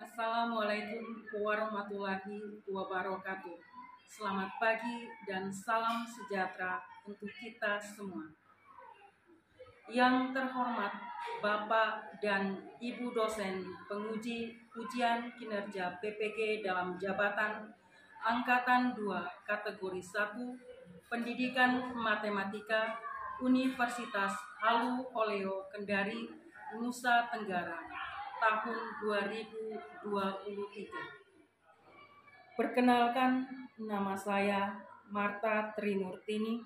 Assalamualaikum warahmatullahi wabarakatuh. Selamat pagi dan salam sejahtera untuk kita semua. Yang terhormat Bapak dan Ibu dosen penguji ujian kinerja PPG dalam jabatan Angkatan 2 kategori 1 Pendidikan Matematika Universitas Halu Oleo Kendari, Nusa Tenggara tahun 2023. Perkenalkan, nama saya Marta Trimurtini.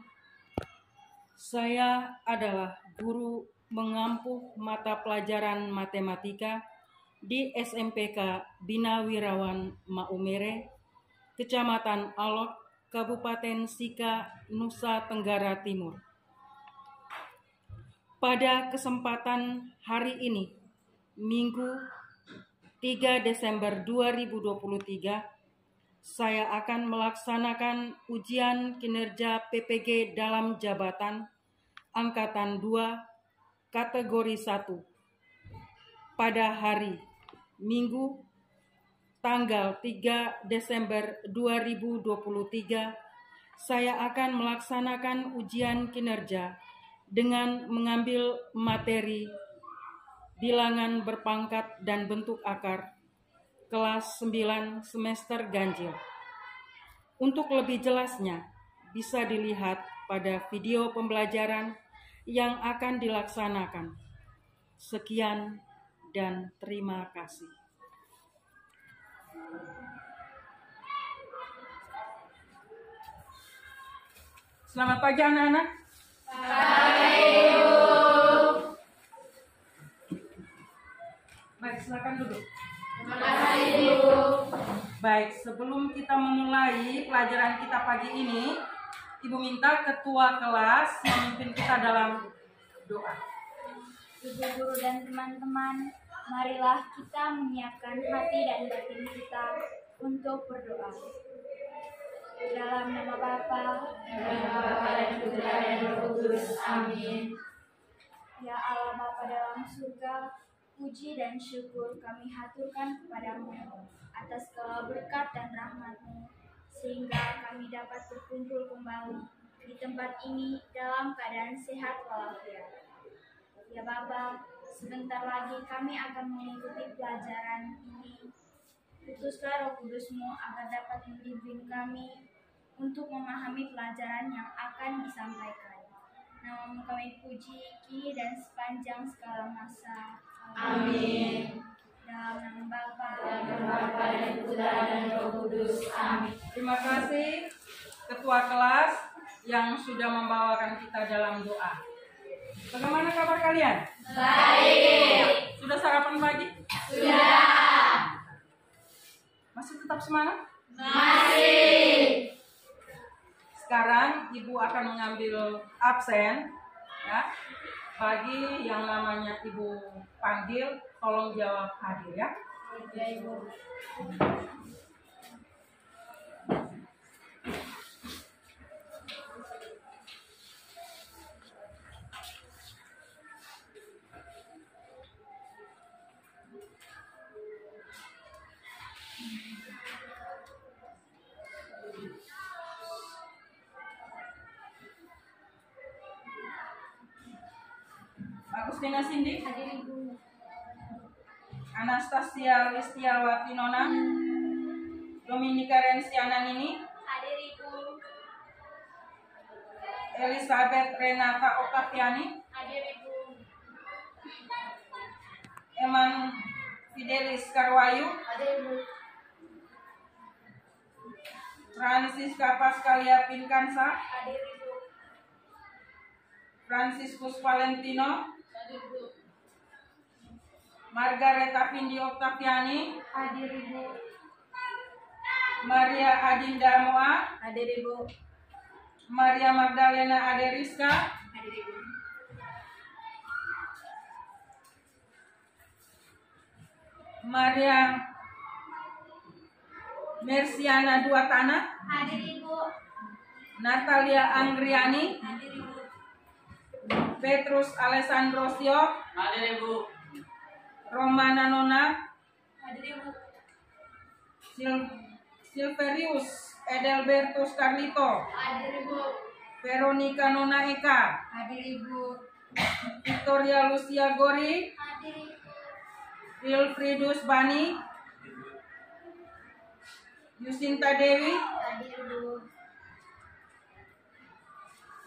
Saya adalah guru mengampuh mata pelajaran matematika di SMPK Bina Wirawan Maumere, Kecamatan Alok, Kabupaten Sika, Nusa Tenggara Timur. Pada kesempatan hari ini, Minggu 3 Desember 2023, saya akan melaksanakan ujian kinerja PPG dalam jabatan Angkatan 2 kategori 1 pada hari Minggu tanggal 3 Desember 2023. Saya akan melaksanakan ujian kinerja dengan mengambil materi bilangan berpangkat dan bentuk akar kelas 9 semester ganjil. Untuk lebih jelasnya bisa dilihat pada video pembelajaran yang akan dilaksanakan. Sekian dan terima kasih. Selamat pagi anak-anak. Baik, silakan duduk. Terima kasih, Ibu. Baik, sebelum kita memulai pelajaran kita pagi ini, Ibu minta ketua kelas memimpin kita dalam doa. Ibu guru dan teman-teman, marilah kita menyiapkan hati dan batin kita untuk berdoa. Dalam nama Bapa dan Putra dan Roh Kudus. Amin. Ya Allah Bapa dalam surga, puji dan syukur kami haturkan kepadamu atas segala berkat dan rahmat-Mu, sehingga kami dapat berkumpul kembali di tempat ini dalam keadaan sehat walafiat. Ya Bapa, sebentar lagi kami akan mengikuti pelajaran ini. Utuslah Roh Kudus-Mu agar dapat membimbing kami untuk memahami pelajaran yang akan disampaikan. Nama-Mu kami puji kini dan sepanjang segala masa. Amin. Dalam nama Bapa dan Putra dan Roh Kudus. Amin. Terima kasih ketua kelas yang sudah membawakan kita dalam doa. Bagaimana kabar kalian? Baik. Sudah sarapan pagi? Sudah. Masih tetap semangat? Masih. Sekarang Ibu akan mengambil absen, ya. Bagi yang namanya Ibu panggil, tolong jawab hadir ya. Ya Ibu. Agustina Cindy, Hadir Ibu. Anastasia Listiawati Nona, Dominika Rensiana Nini, Hadir Ibu. Elizabeth Renata Oktaviani, Hadir Ibu. Eman Fidelis Karwayu, Hadir Ibu. Francisca Pascalia Pinkansa, Hadir Ibu. Franciscus Valentino, Hadir Ibu. Margareta Vindi Oktaviani, Hadir Ibu. Maria Adinda Moa, Hadir Ibu. Maria Magdalena Aderiska, Hadir Ibu. Maria Mersiana Duatana, Hadir Ibu. Natalia Anggriani, Hadir Ibu. Petrus Alessandro Sio, Hadir Ibu. Romana Nona, Hadir Ibu. Silverius Edelbertus Carlito. Hadir Ibu. Veronica Nona Eka. Hadir Ibu. Victoria Lucia Gori. Hadir Ibu. Wilfridus Bani. Yusinta Dewi. Hadir Ibu.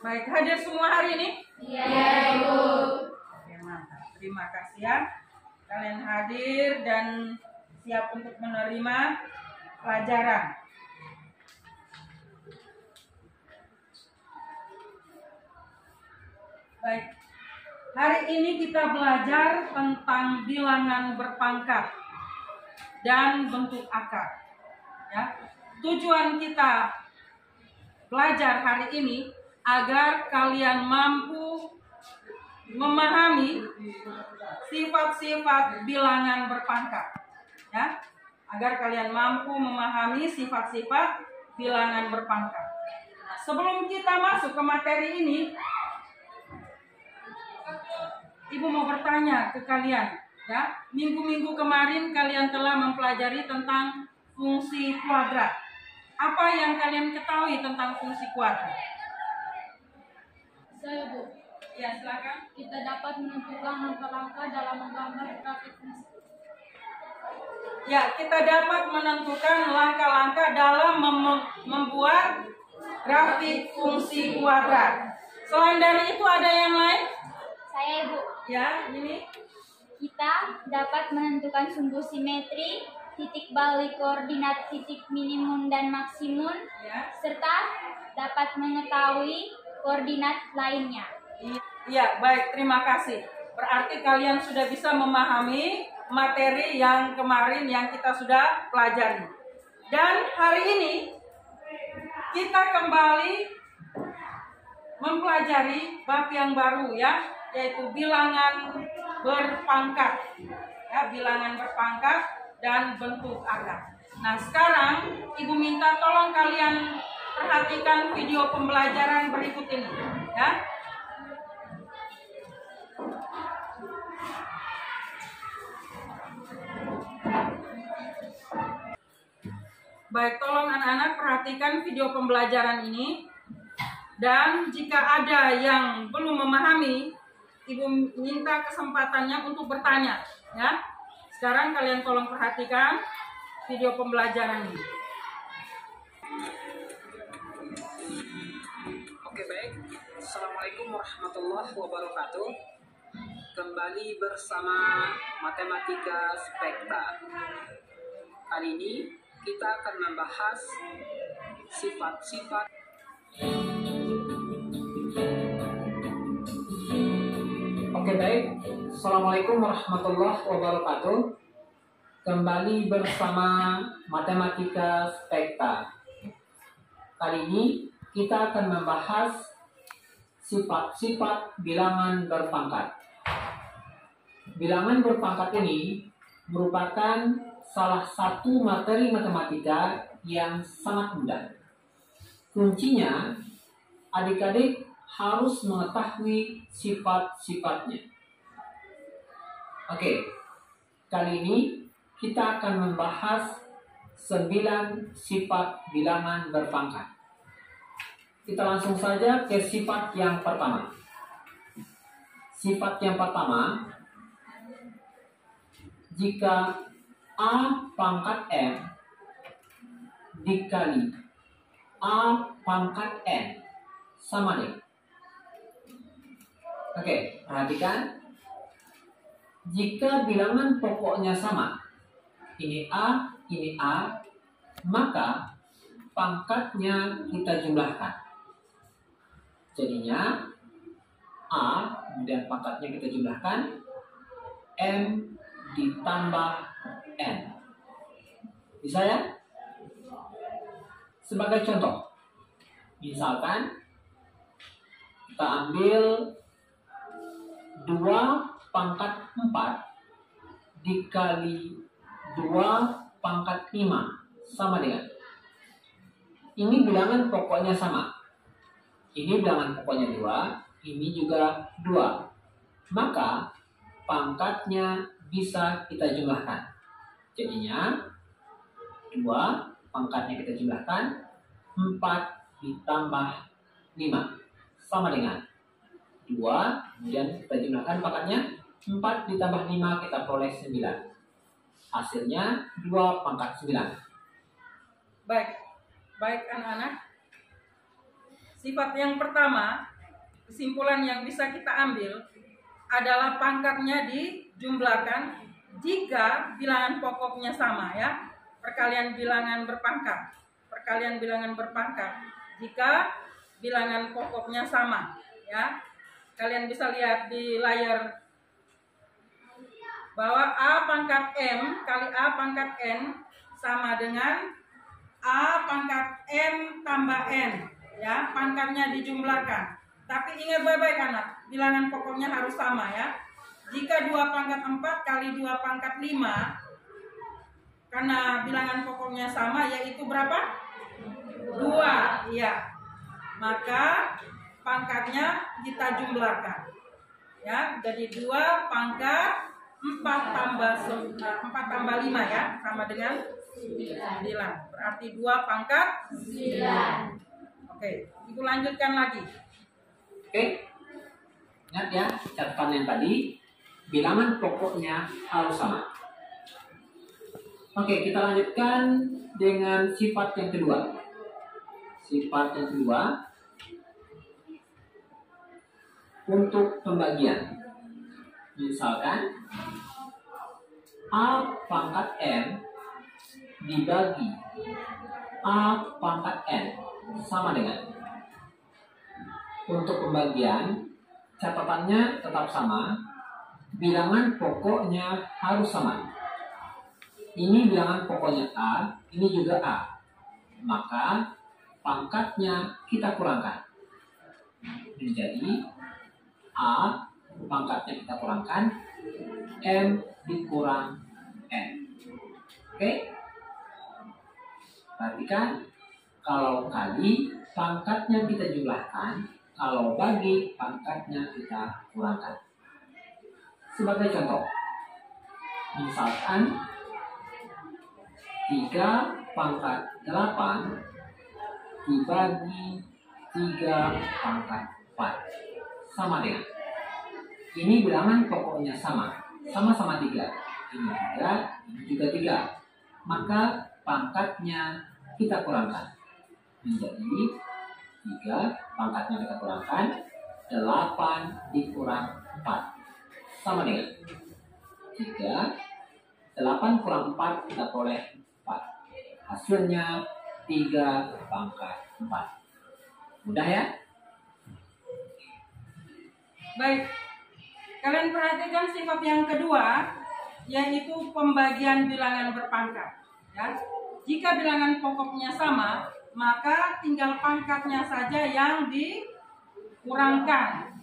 Baik, hadir semua hari ini? Iya Ibu. Oke, mantap. Terima kasih ya. Kalian hadir dan siap untuk menerima pelajaran. Baik. Hari ini kita belajar tentang bilangan berpangkat dan bentuk akar. Ya. Tujuan kita belajar hari ini agar kalian mampu memahami sifat-sifat bilangan berpangkat. Ya. Agar kalian mampu memahami sifat-sifat bilangan berpangkat. Nah, sebelum kita masuk ke materi ini, Ibu mau bertanya ke kalian, ya. Minggu-minggu kemarin kalian telah mempelajari tentang fungsi kuadrat. Apa yang kalian ketahui tentang fungsi kuadrat? Saya Bu. Ya, silakan. Kita dapat menentukan langkah-langkah dalam menggambar grafik fungsi. Ya, kita dapat menentukan langkah-langkah dalam membuat grafik fungsi kuadrat. Selain dari itu ada yang lain? Saya Ibu. Ya, ini. Kita dapat menentukan sumbu simetri, titik balik koordinat titik minimum dan maksimum, Ya. serta dapat mengetahui koordinat lainnya. Iya, baik, terima kasih. Berarti kalian sudah bisa memahami materi yang kemarin yang kita sudah pelajari. Dan hari ini kita kembali mempelajari bab yang baru ya, yaitu bilangan berpangkat. Ya, bilangan berpangkat dan bentuk akar. Nah, sekarang Ibu minta tolong kalian perhatikan video pembelajaran berikut ini, ya. Baik, tolong anak-anak perhatikan video pembelajaran ini. Dan jika ada yang belum memahami, Ibu minta kesempatannya untuk bertanya, ya. Sekarang kalian tolong perhatikan video pembelajaran ini. Oke, baik. Assalamualaikum warahmatullahi wabarakatuh. Kembali bersama Matematika Spekta. Kali ini kita akan membahas sifat-sifat. Oke, baik. Assalamualaikum warahmatullahi wabarakatuh. Kembali bersama Matematika Spekta. Kali ini kita akan membahas sifat-sifat bilangan berpangkat. Bilangan berpangkat ini merupakan salah satu materi matematika yang sangat mudah. Kuncinya, adik-adik harus mengetahui sifat-sifatnya. Oke, kali ini kita akan membahas 9 sifat bilangan berpangkat. Kita langsung saja ke sifat yang pertama. Sifat yang pertama, jika A pangkat M dikali A pangkat N sama dengan. Oke, perhatikan. Jika bilangan pokoknya sama, ini A, maka pangkatnya kita jumlahkan. Jadinya A, kemudian pangkatnya kita jumlahkan, M ditambah N. Bisa ya? Sebagai contoh, misalkan kita ambil 2 pangkat 4 dikali 2 pangkat 5 sama dengan. Ini bilangan pokoknya sama. Ini bilangan pokoknya 2, ini juga 2. Maka pangkatnya bisa kita jumlahkan. Jadinya 2 pangkatnya kita jumlahkan, 4 ditambah 5 sama dengan 2, kemudian kita jumlahkan pangkatnya, 4 ditambah 5 kita peroleh 9. Hasilnya 2 pangkat 9. Baik anak-anak. Sifat yang pertama, kesimpulan yang bisa kita ambil adalah pangkatnya dijumlahkan jika bilangan pokoknya sama ya. Perkalian bilangan berpangkat. Jika bilangan pokoknya sama ya. Kalian bisa lihat di layar bahwa A pangkat M kali A pangkat N sama dengan A pangkat M tambah N ya, pangkatnya dijumlahkan. Tapi ingat baik-baik anak, bilangan pokoknya harus sama ya. Jika 2 pangkat 4 kali 2 pangkat 5, karena bilangan pokoknya sama yaitu berapa? 2 ya. Maka pangkatnya kita jumlahkan ya, jadi 2 pangkat 4 tambah 5 ya, sama dengan 9. Berarti 2 pangkat 9. Oke, Ibu lanjutkan lagi. Oke, ingat ya catatan yang tadi, bilangan pokoknya harus sama. Oke, kita lanjutkan dengan sifat yang kedua. Sifat yang kedua untuk pembagian. Misalkan A pangkat M dibagi A pangkat N sama dengan. Untuk pembagian, catatannya tetap sama, bilangan pokoknya harus sama. Ini bilangan pokoknya A, ini juga A. Maka pangkatnya kita kurangkan. Menjadi A pangkatnya kita kurangkan, M dikurang N. Oke? Perhatikan, kalau kali pangkatnya kita jumlahkan, kalau bagi pangkatnya kita kurangkan. Sebagai contoh, misalkan 3 pangkat 8 dibagi 3 pangkat 4 sama dengan. Ini bilangan pokoknya sama, sama-sama 3. Ini 3, ini juga 3. Maka pangkatnya kita kurangkan. Menjadi 3, pangkatnya kita kurangkan, 8 dikurang 4 sama dengan 3, 8 kurang 4 kita peroleh 4. Hasilnya 3 pangkat 4. Mudah ya? Baik, kalian perhatikan sifat yang kedua, yaitu pembagian bilangan berpangkat ya. Jika bilangan pokoknya sama, maka tinggal pangkatnya saja yang dikurangkan,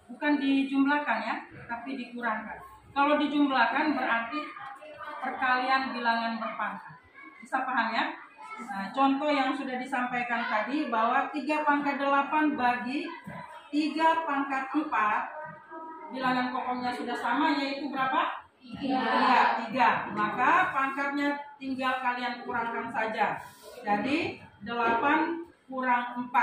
bukan dijumlahkan ya, tapi dikurangkan. Kalau dijumlahkan berarti perkalian bilangan berpangkat. Bisa paham ya? Nah, contoh yang sudah disampaikan tadi bahwa 3 pangkat 8 bagi 3 pangkat 4, bilangan pokoknya sudah sama, yaitu berapa? 3. Maka pangkatnya tinggal kalian kurangkan saja. Jadi 8 kurang 4,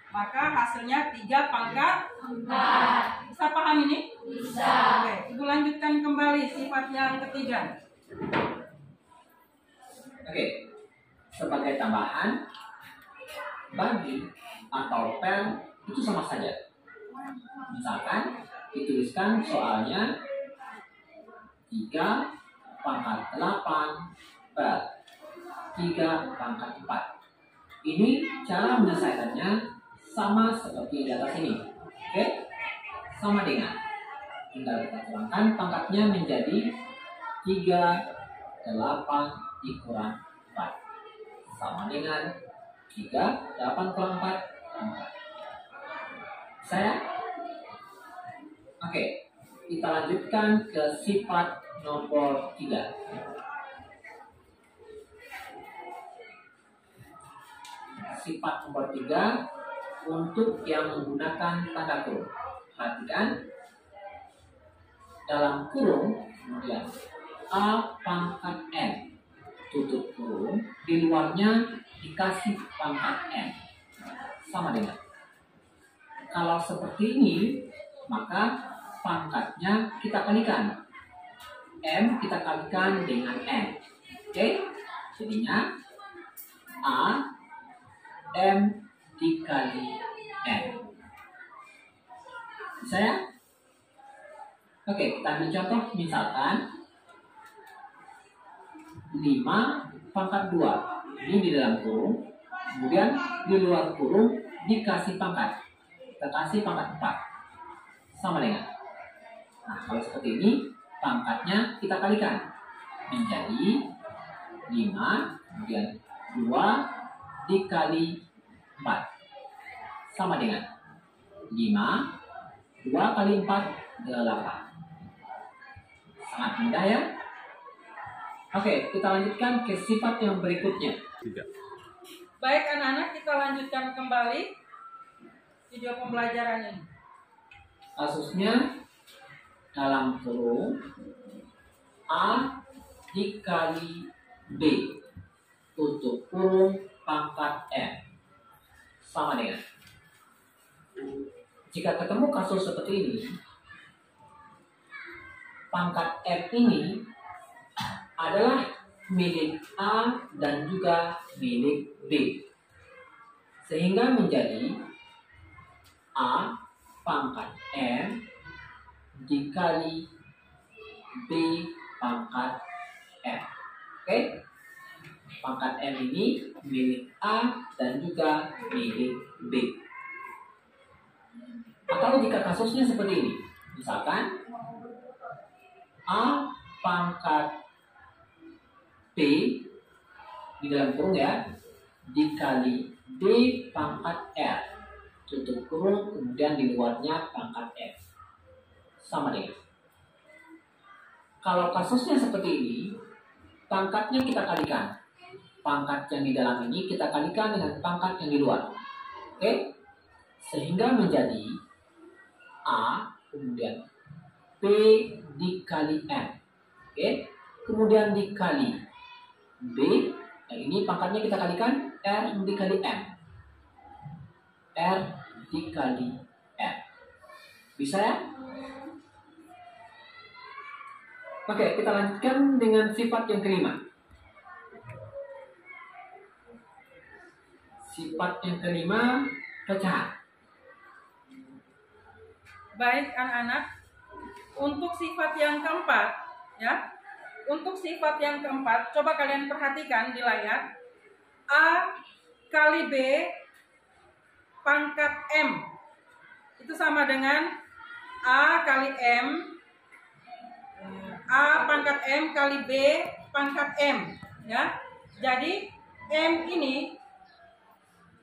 maka hasilnya 3 pangkat 4. Bisa paham ini? Bisa. Oke, Ibu lanjutkan kembali sifat yang ketiga. Oke, sebagai tambahan, bagi atau pel itu sama saja. Misalkan dituliskan soalnya 3 pangkat 8 pel 3 pangkat 4. Ini cara menyelesaikannya sama seperti di atas ini. Oke? Sama dengan, tinggal kita kurangkan pangkatnya menjadi 3, 8 dikurang 4 sama dengan 3, 8 kurang 4, 4. Saya? Oke, kita lanjutkan ke sifat nomor 3. Sifat nomor 3 untuk yang menggunakan tanda kurung. Perhatikan, dalam kurung kemudian A pangkat N tutup kurung, di luarnya dikasih pangkat M. Sama dengan. Kalau seperti ini, maka pangkatnya kita kalikan. M kita kalikan dengan M. Oke? Jadinya A M dikali M. Bisa ya? Oke, kita ambil contoh. Misalkan 5 pangkat 2. Ini di dalam kurung. Kemudian di luar kurung dikasih pangkat. Kita kasih pangkat 4. Sama dengan. Nah, kalau seperti ini, pangkatnya kita kalikan. Menjadi 5, kemudian 2 dikali 4. Sama dengan 5, 2 kali 4 adalah 8. Sangat mudah ya. Oke, kita lanjutkan ke sifat yang berikutnya. Baik anak-anak, kita lanjutkan kembali video pembelajaran ini. Kasusnya dalam kurung A dikali B tutup kurung pangkat M sama dengan. Jika ketemu kasus seperti ini, pangkat M ini adalah milik A dan juga milik B, sehingga menjadi A pangkat M dikali B pangkat M. Oke? Pangkat M ini milik A dan juga milik B. Atau jika kasusnya seperti ini, misalkan A pangkat B di dalam kurung ya, dikali B pangkat R tutup kurung, kemudian di luarnya pangkat M sama dengan. Kalau kasusnya seperti ini, pangkatnya kita kalikan. Pangkat yang di dalam ini kita kalikan dengan pangkat yang di luar. Oke? Sehingga menjadi A kemudian B dikali M. Oke? Kemudian dikali B, yang ini pangkatnya kita kalikan R dikali M. R dikali M. Bisa ya? Oke, kita lanjutkan dengan sifat yang kelima. Sifat yang kelima, pecahan. Baik anak-anak, untuk sifat yang keempat, ya. Untuk sifat yang keempat, coba kalian perhatikan di layar. A kali B pangkat M. Itu sama dengan A kali M. A pangkat M kali B pangkat M, ya. Jadi M ini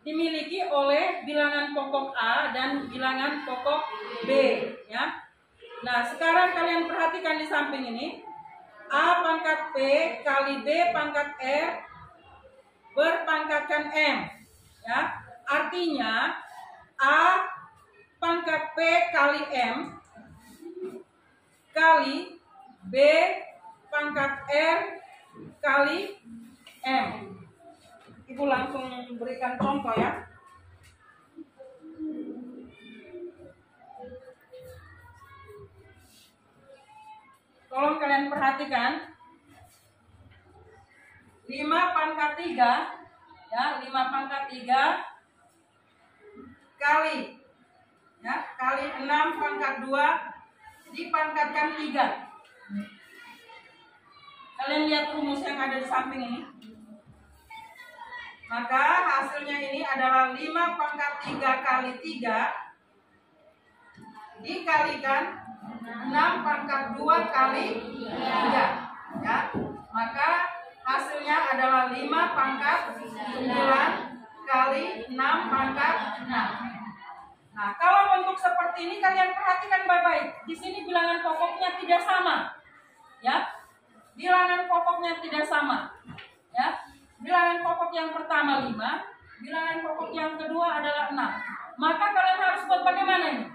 dimiliki oleh bilangan pokok A dan bilangan pokok B, ya. Nah, sekarang kalian perhatikan di samping ini. A pangkat P kali B pangkat R berpangkatkan M, ya. Artinya A pangkat P kali M kali B pangkat R kali M. Ibu langsung berikan contoh ya. Tolong kalian perhatikan. 5 pangkat 3 ya, 5 pangkat 3 kali ya, kali 6 pangkat 2 dipangkatkan 3. Kalian lihat rumus yang ada di samping ini. Maka hasilnya ini adalah 5 pangkat 3 kali 3 dikalikan 6 pangkat 2 kali 3, ya. Maka hasilnya adalah 5 pangkat 9 kali 6 pangkat 6. Nah, kalau bentuk seperti ini kalian perhatikan baik-baik. Di sini bilangan pokoknya tidak sama, ya. Bilangan pokoknya tidak sama, ya. Bilangan pokok yang pertama 5, bilangan pokok yang kedua adalah 6. Maka kalian harus buat bagaimana ini?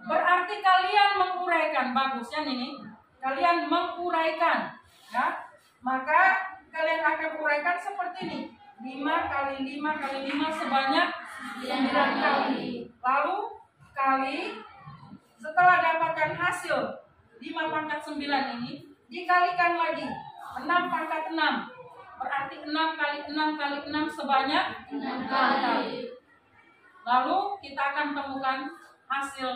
Berarti kalian menguraikan, bagus ya ini. Kalian menguraikan Ya, maka kalian akan uraikan seperti ini. 5 kali 5 kali 5 sebanyak 9 kali. Lalu kali, setelah dapatkan hasil 5 pangkat 9 ini, dikalikan lagi 6 pangkat 6. Berarti 6 kali 6 kali 6 sebanyak 6 kali. Lalu kita akan temukan hasil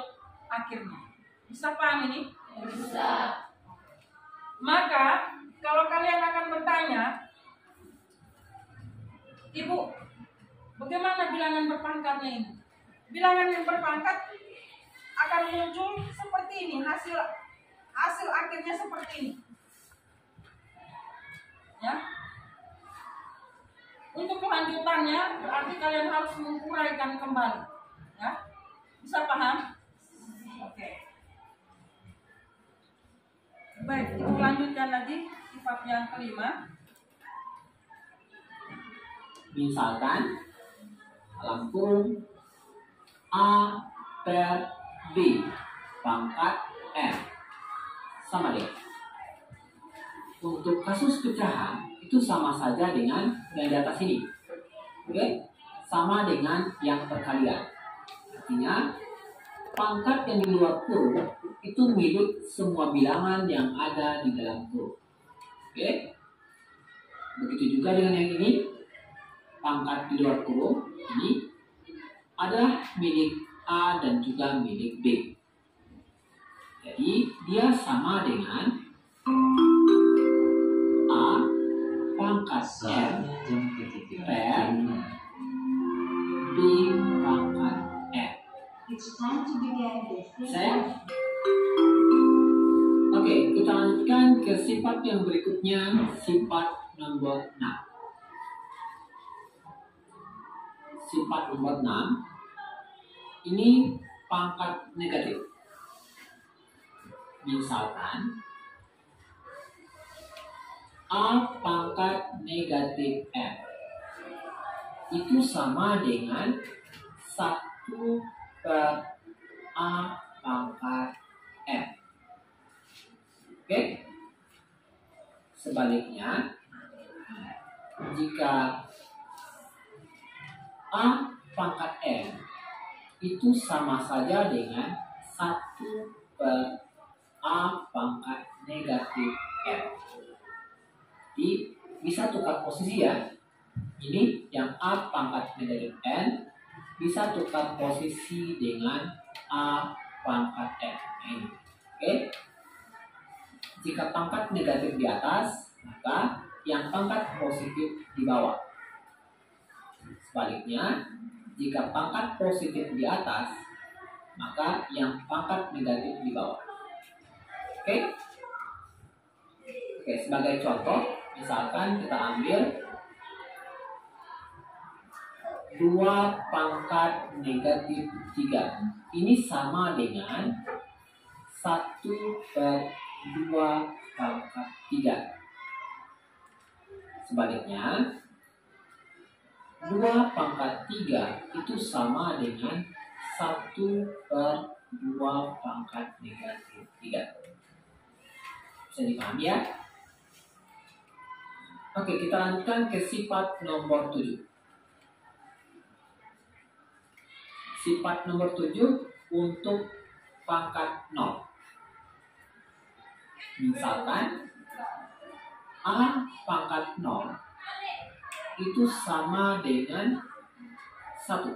akhirnya. Bisa paham ini? Bisa. Maka kalau kalian akan bertanya, Ibu, bagaimana bilangan berpangkatnya ini? Bilangan yang berpangkat akan muncul seperti ini, hasil akhirnya seperti ini. Ya. Untuk kelanjutannya berarti kalian harus menguraikan kembali. Ya. Bisa paham? Oke. Baik, Ibu lanjutkan lagi sifat yang kelima. Misalkan dalam kurung A per B pangkat M sama dengan. Untuk kasus pecahan itu sama saja dengan yang di atas ini. Oke? Sama dengan yang perkalian. Artinya pangkat yang di luar kurung itu milik semua bilangan yang ada di dalam kurung. Oke? Begitu juga dengan yang ini. Pangkat di luar kurung ini ada milik A dan juga milik B. Jadi dia sama dengan A pangkat M per B pangkat M. Saya? Oke, kita lanjutkan ke sifat yang berikutnya, sifat nomor 6. Sifat nomor 6 ini pangkat negatif. Misalkan A pangkat negatif M itu sama dengan 1 per A pangkat M. Oke? Sebaliknya, jika A pangkat M itu sama saja dengan 1 per A pangkat negatif M. Jadi bisa tukar posisi ya. Ini yang A pangkat negatif N bisa tukar posisi dengan A pangkat M. Ini. Oke? Jika pangkat negatif di atas, maka yang pangkat positif di bawah. Sebaliknya, jika pangkat positif di atas, maka yang pangkat negatif di bawah. Oke? Oke, sebagai contoh, misalkan kita ambil 2 pangkat negatif 3. Ini sama dengan 1 per 2 pangkat 3. Sebaliknya, 2 pangkat 3 itu sama dengan 1 per 2 pangkat negatif 3. Bisa dipahami ya? Oke, kita lanjutkan ke sifat nomor 7. Sifat nomor 7 untuk pangkat 0. Misalkan A pangkat 0 itu sama dengan 1.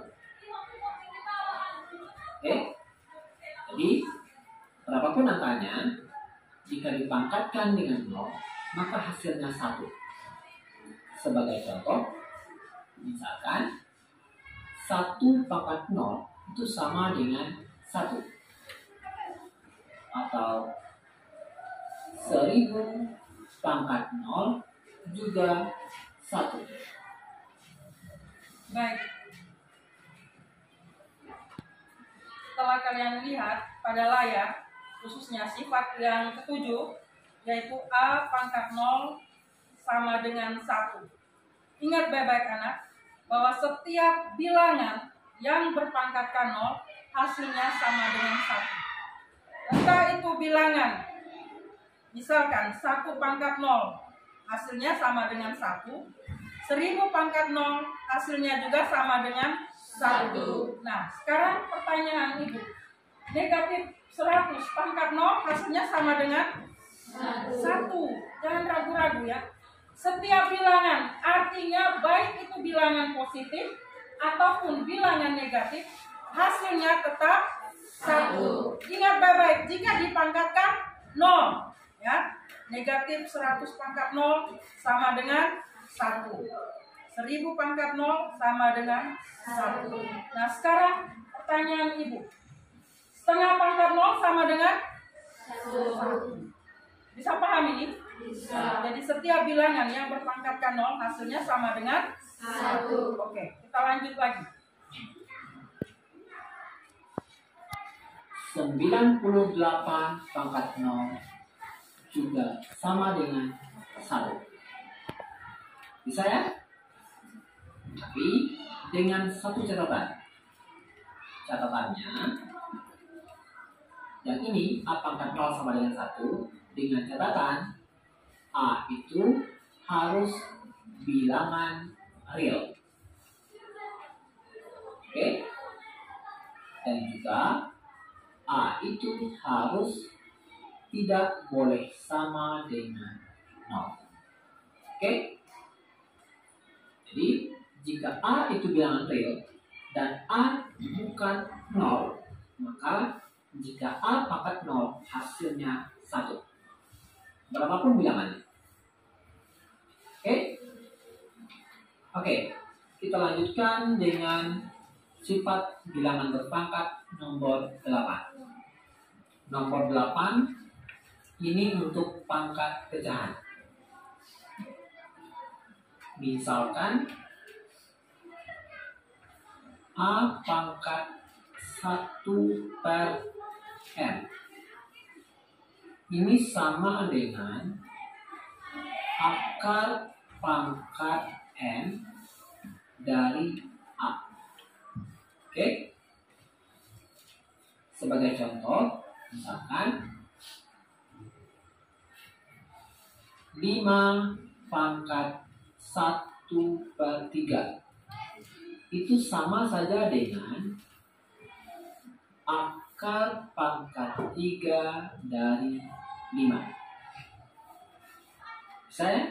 Oke? Jadi, berapapun angkanya, jika dipangkatkan dengan 0, maka hasilnya 1. Sebagai contoh, misalkan 1 pangkat 0 itu sama dengan 1. Atau 1000 pangkat 0 juga 1. Baik. Setelah kalian lihat pada layar, khususnya sifat yang ketujuh, yaitu A pangkat 0 sama dengan 1. Ingat baik-baik anak, bahwa setiap bilangan yang berpangkatkan 0, hasilnya sama dengan 1. Entah itu bilangan Misalkan 1 pangkat 0 hasilnya sama dengan 1. 1000 pangkat 0 hasilnya juga sama dengan 1. Nah, sekarang pertanyaan Ibu. Negatif 100 pangkat 0 hasilnya sama dengan 1. Jangan ragu-ragu ya. Setiap bilangan, artinya baik itu bilangan positif ataupun bilangan negatif, hasilnya tetap 1. Ingat baik-baik, jika dipangkatkan 0 ya. Negatif 100 pangkat 0 sama dengan 1. 1000 pangkat 0 sama dengan 1. Nah, sekarang pertanyaan Ibu. Setengah pangkat 0 sama dengan 1. Bisa paham ini? Bisa. Jadi setiap bilangan yang berpangkatkan 0 hasilnya sama dengan 1. Oke, kita lanjut lagi. 98 pangkat 0 juga sama dengan 1. Bisa ya? Tapi dengan satu catatan. Catatannya, yang ini A pangkat 0 sama dengan 1, dengan catatan A itu harus bilangan real. Oke? Dan juga A itu harus tidak boleh sama dengan 0. Oke? Jadi, jika A itu bilangan real dan A bukan 0, maka jika A pangkat 0 hasilnya 1. Berapapun bilangannya. Oke? Oke, kita lanjutkan dengan sifat bilangan berpangkat nomor 8. Nomor 8 ini untuk pangkat pecahan. Misalkan A pangkat 1/n. Ini sama dengan akar pangkat n dari A. Oke? Sebagai contoh, misalkan 5 pangkat 1/3 itu sama saja dengan akar pangkat 3 dari 5. Bisa ya?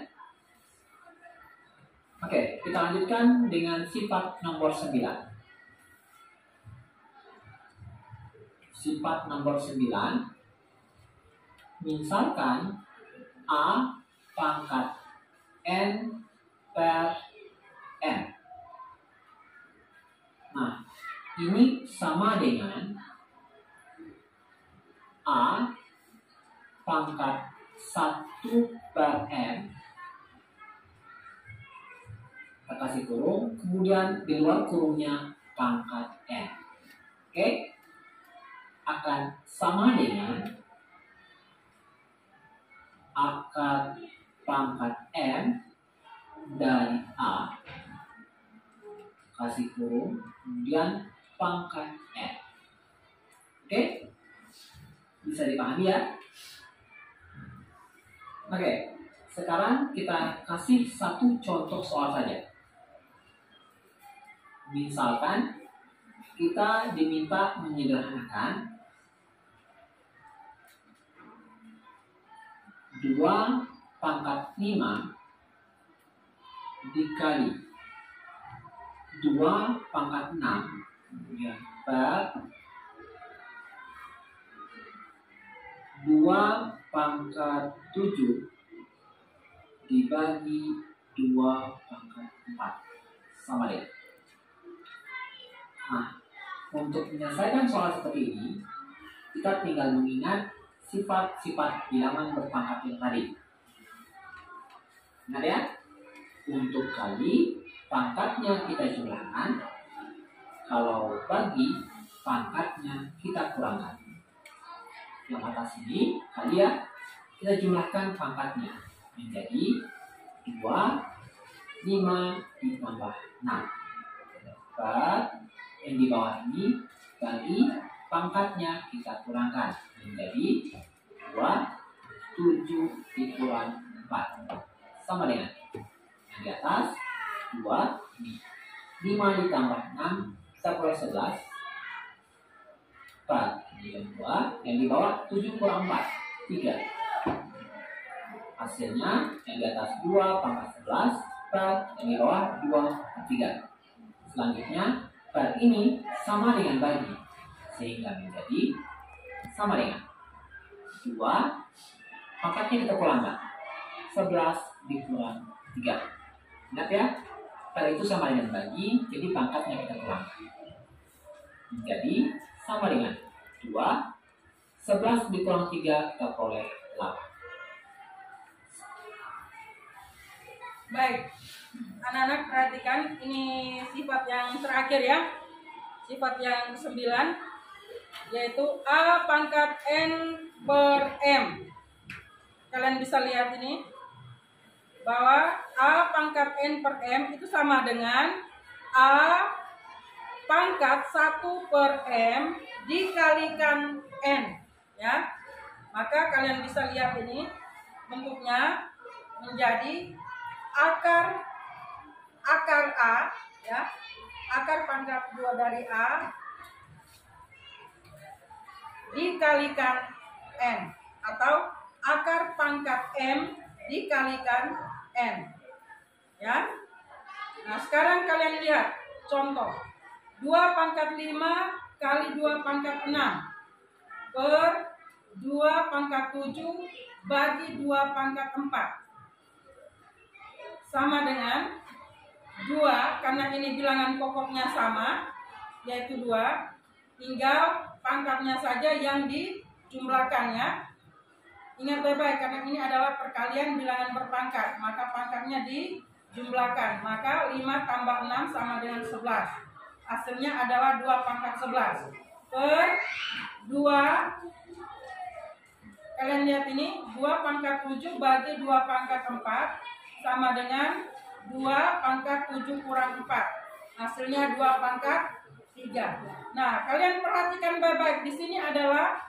Oke, kita lanjutkan dengan sifat nomor 9. Sifat nomor 9, misalkan A pangkat n/n. Nah, ini sama dengan A pangkat 1/n. Kita kasih kurung, kemudian di luar kurungnya pangkat n. Oke? Akan sama dengan akar pangkat n dari A, kasih kurung, kemudian pangkat n. Oke? Bisa dipahami ya? Oke, sekarang kita kasih satu contoh soal saja. Misalkan kita diminta menyederhanakan 2 pangkat 5 dikali 2 pangkat 6 ya, per 2 pangkat 7 dibagi 2 pangkat 4 sama dengan. Nah, untuk menyelesaikan soal seperti ini, kita tinggal mengingat sifat-sifat bilangan berpangkat yang tadi. Ingat ya? Untuk kali, pangkatnya kita jumlahkan. Kalau bagi, pangkatnya kita kurangkan. Yang atas ini, kali ya, kita jumlahkan pangkatnya menjadi 2, 5 ditambah 6. Per yang di bawah ini kali pangkatnya kita kurangkan menjadi 2, 7 dikurang 4 sama dengan yang di atas 2 ini 5 ditambah 6 kita peroleh 11 4 ini 2 yang di bawah 7 kurang 4 3 hasilnya yang di atas 2 pangkat 11 4 yang di bawah 2 3 selanjutnya 4 ini sama dengan bagi sehingga menjadi sama dengan 2 pangkatnya kita kurangkan 11 dikurang 3 ingat ya kali itu sama dengan bagi jadi pangkatnya kita kurangkan menjadi sama dengan 2 11 dikurang 3 kita peroleh 8. Baik, anak-anak perhatikan ini sifat yang terakhir ya, sifat yang ke-9 yaitu A pangkat N per M. Kalian bisa lihat ini bahwa A pangkat N per M itu sama dengan A pangkat 1 per M dikalikan N ya. Maka kalian bisa lihat ini bentuknya menjadi akar A ya. Akar pangkat 2 dari A dikalikan N atau akar pangkat M dikalikan N ya. Nah sekarang kalian lihat contoh 2 pangkat 5 kali 2 pangkat 6 per 2 pangkat 7 bagi 2 pangkat 4 sama dengan 2 karena ini bilangan pokoknya sama yaitu 2 tinggal pangkatnya saja yang dijumlahkan ya. Ingat baik-baik karena ini adalah perkalian bilangan berpangkat maka pangkatnya dijumlahkan maka 5 tambah 6 sama dengan 11 hasilnya adalah 2 pangkat 11 per 2 kalian lihat ini 2 pangkat 7 bagi 2 pangkat 4 sama dengan 2 pangkat 7 kurang 4 hasilnya 2 pangkat 3. Nah kalian perhatikan baik-baik di sini adalah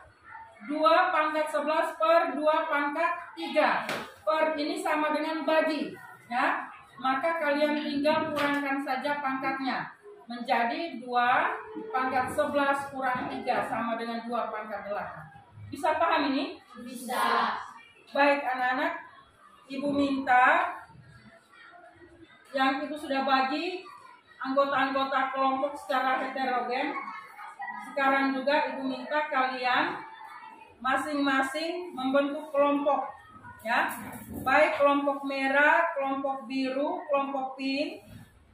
2 pangkat 11 per 2 pangkat 3 per ini sama dengan bagi ya maka kalian tinggal kurangkan saja pangkatnya menjadi 2 pangkat 11 kurang 3 sama dengan 2 pangkat 8. Bisa paham ini? Bisa. Baik anak-anak, Ibu minta yang itu sudah bagi anggota-anggota kelompok secara heterogen. Sekarang juga Ibu minta kalian masing-masing membentuk kelompok ya. Baik kelompok merah, kelompok biru, kelompok pink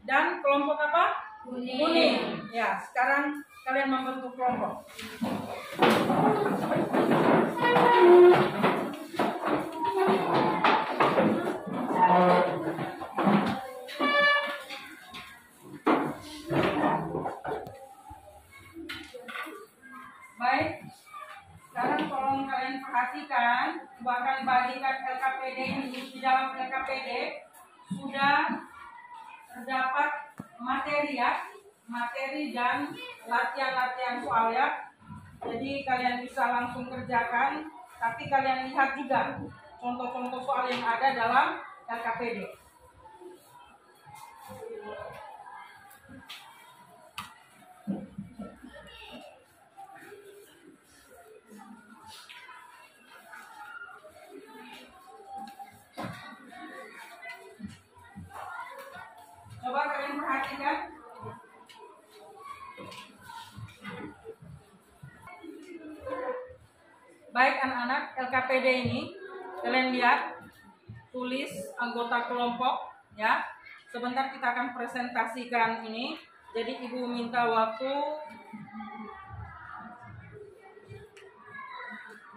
dan kelompok apa? Kuning. Ya, sekarang kalian membentuk kelompok. Baik, sekarang tolong kalian perhatikan, bahkan bagikan LKPD ini di dalam LKPD sudah terdapat materi ya, materi dan latihan-latihan soal ya. Jadi kalian bisa langsung kerjakan, tapi kalian lihat juga contoh-contoh soal yang ada dalam LKPD. Coba kalian perhatikan. Baik anak-anak, LKPD ini kalian lihat, tulis anggota kelompok ya. Sebentar kita akan presentasikan ini. Jadi Ibu minta waktu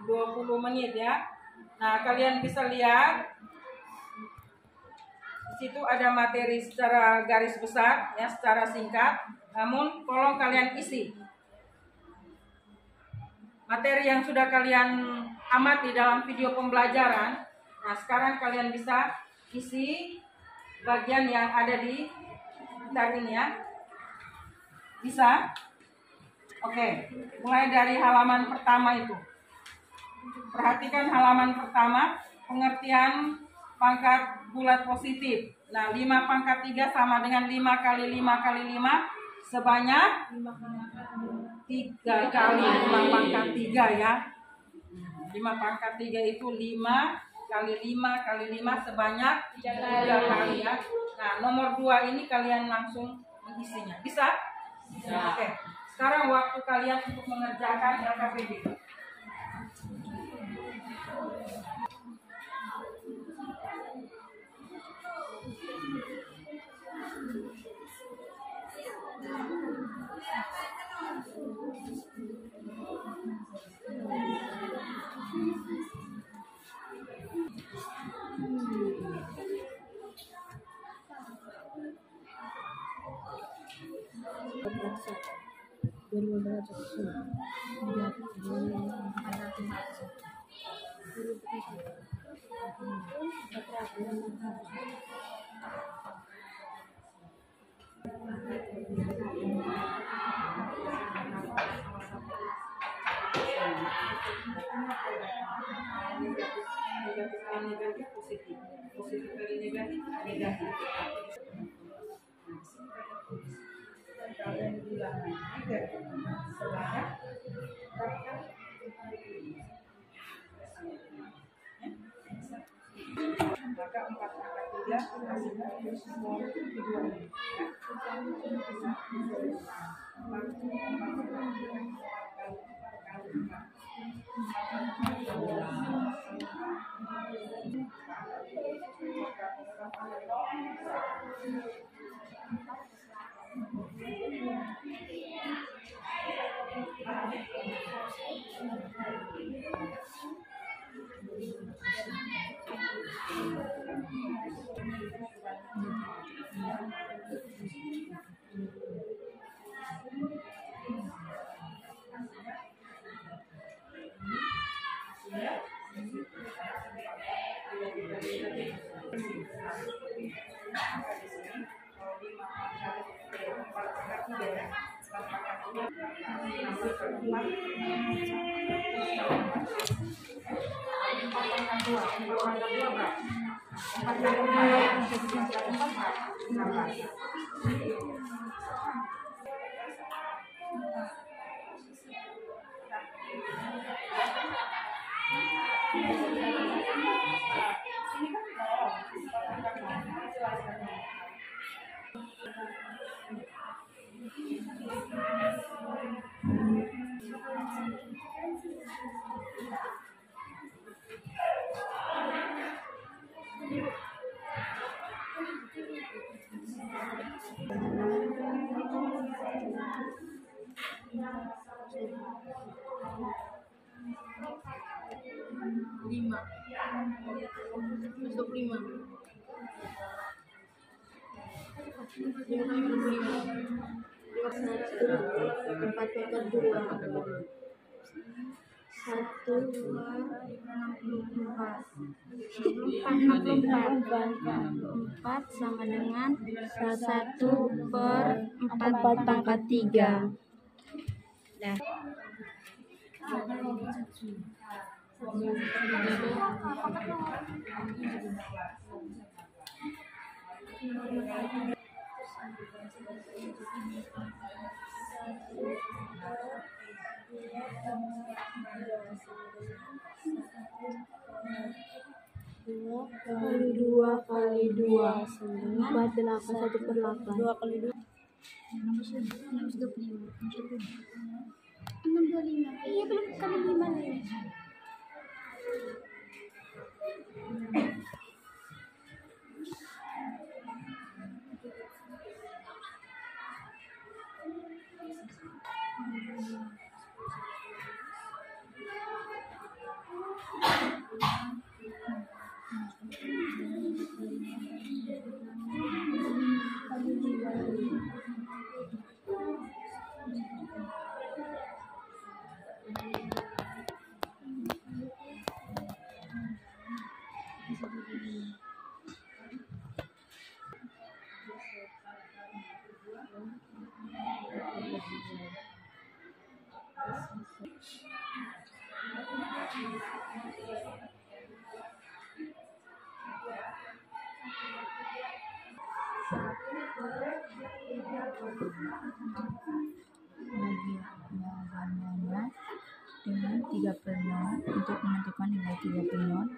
20 menit ya. Nah, kalian bisa lihat di situ ada materi secara garis besar ya, secara singkat. Namun tolong kalian isi materi yang sudah kalian amati dalam video pembelajaran. Nah, sekarang kalian bisa isi bagian yang ada di sekitar ini ya. Bisa? Oke, mulai dari halaman pertama itu. Perhatikan halaman pertama, pengertian pangkat bulat positif. Nah, 5 pangkat 3 sama dengan 5 kali 5 kali 5 sebanyak 3 kali 5 pangkat 3 ya. 5 pangkat 3 itu 5 kali 5 kali 5 sebanyak 3 kali ya. Nah, nomor 2 ini kalian langsung mengisinya. Bisa? Ya. Oke. Sekarang waktu kalian untuk mengerjakan LKPD. Negatif kali negatif positif, positif kali negatif negatif. Kalian bilangan negatif sebanyak maka 4 pangkat 3 hasilnya nomor 2 ini. Masuk 5. 4 sama dengan 1/4 pangkat 3. Nah. Kali 2 kali 2 4 8 1/8 2 kali 2 625 iya belum kali 5 nih. Bagiannya dengan 3/0 untuk menentukan nilai 3/0.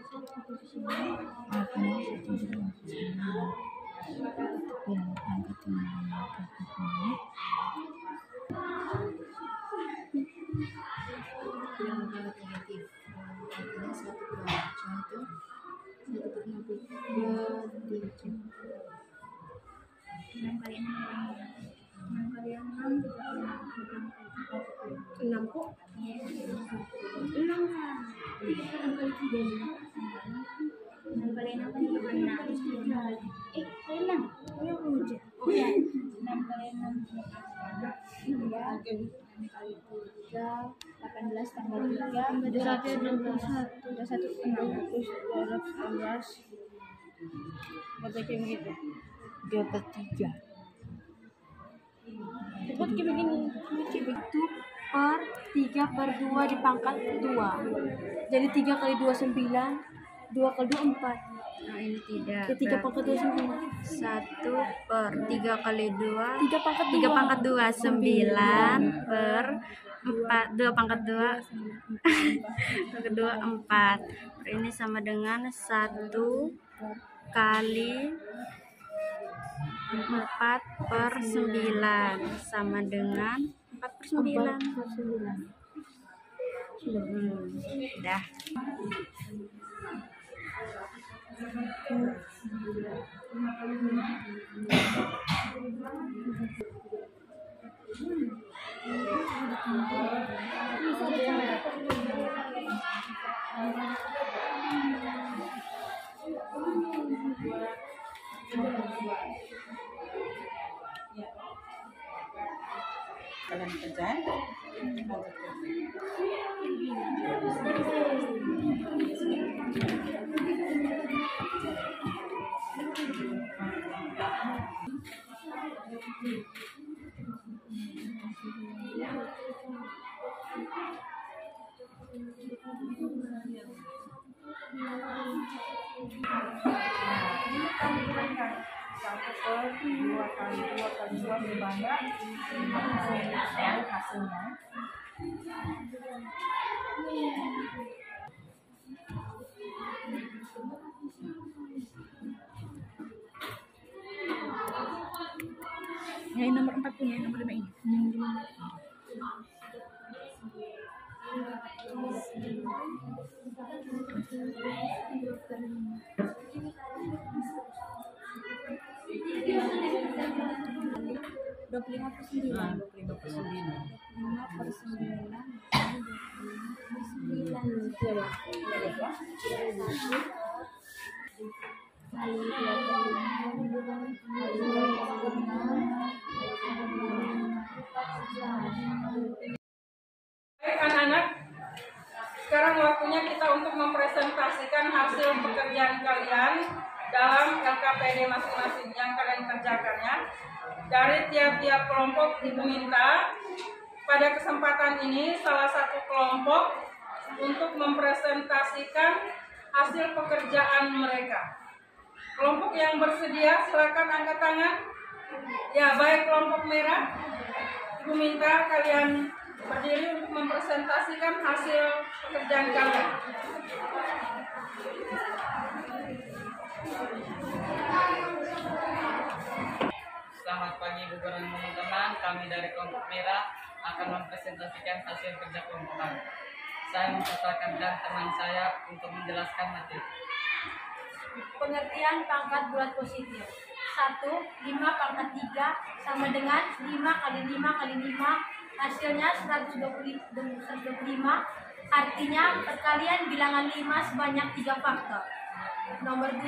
Artinya 1,9. Yang angka tingginya ini. Yang angka negatif. Artinya 1/0. Contoh 1/3. 6 kali 6 kali 6 6 kok 6 lah 6 kali 3 6 kali 6 kan 36 kali 6 oh ya 6 kali 6 ya 6 kali 3 18 tambah 3 21 211 baca kayak begitu 2/3 buat kayak begini itu per 3/2 dipangkat 2 jadi 3 kali 2 9 2 kali 2 4. Nah, ini tidak. 3 pangkat 2 9 1 per 3 kali 2 3 pangkat 3 pangkat 2 9 per 4 2 pangkat 2 pangkat 2 4. Ini sama dengan 1 kali 4 per 9 sama dengan 4 per 9. Dah. Kalian kerjain. Satu per 2 kali 2 dibanyak hasilnya. Yang nomor 4 punya nomor 5 ini. Dua puluh lima per 9. Baik anak-anak, sekarang waktunya kita untuk mempresentasikan hasil pekerjaan kalian dalam LKPD masing-masing yang kalian kerjakan ya. Dari tiap-tiap kelompok Ibu minta pada kesempatan ini salah satu kelompok untuk mempresentasikan hasil pekerjaan mereka. Kelompok yang bersedia silakan angkat tangan. Ya, baik kelompok merah. Ibu minta kalian berdiri untuk mempresentasikan hasil pekerjaan kalian. Selamat pagi Ibu Guru dan teman-teman, kami dari kelompok merah akan mempresentasikan hasil kerja kelompok kami. Saya mempersilahkan dan teman saya untuk menjelaskan materi. Pengertian pangkat bulat positif. 1, 5 pangkat 3 sama dengan 5 kali 5 kali 5 hasilnya 125. Artinya perkalian bilangan 5 sebanyak 3 faktor. Nomor 2,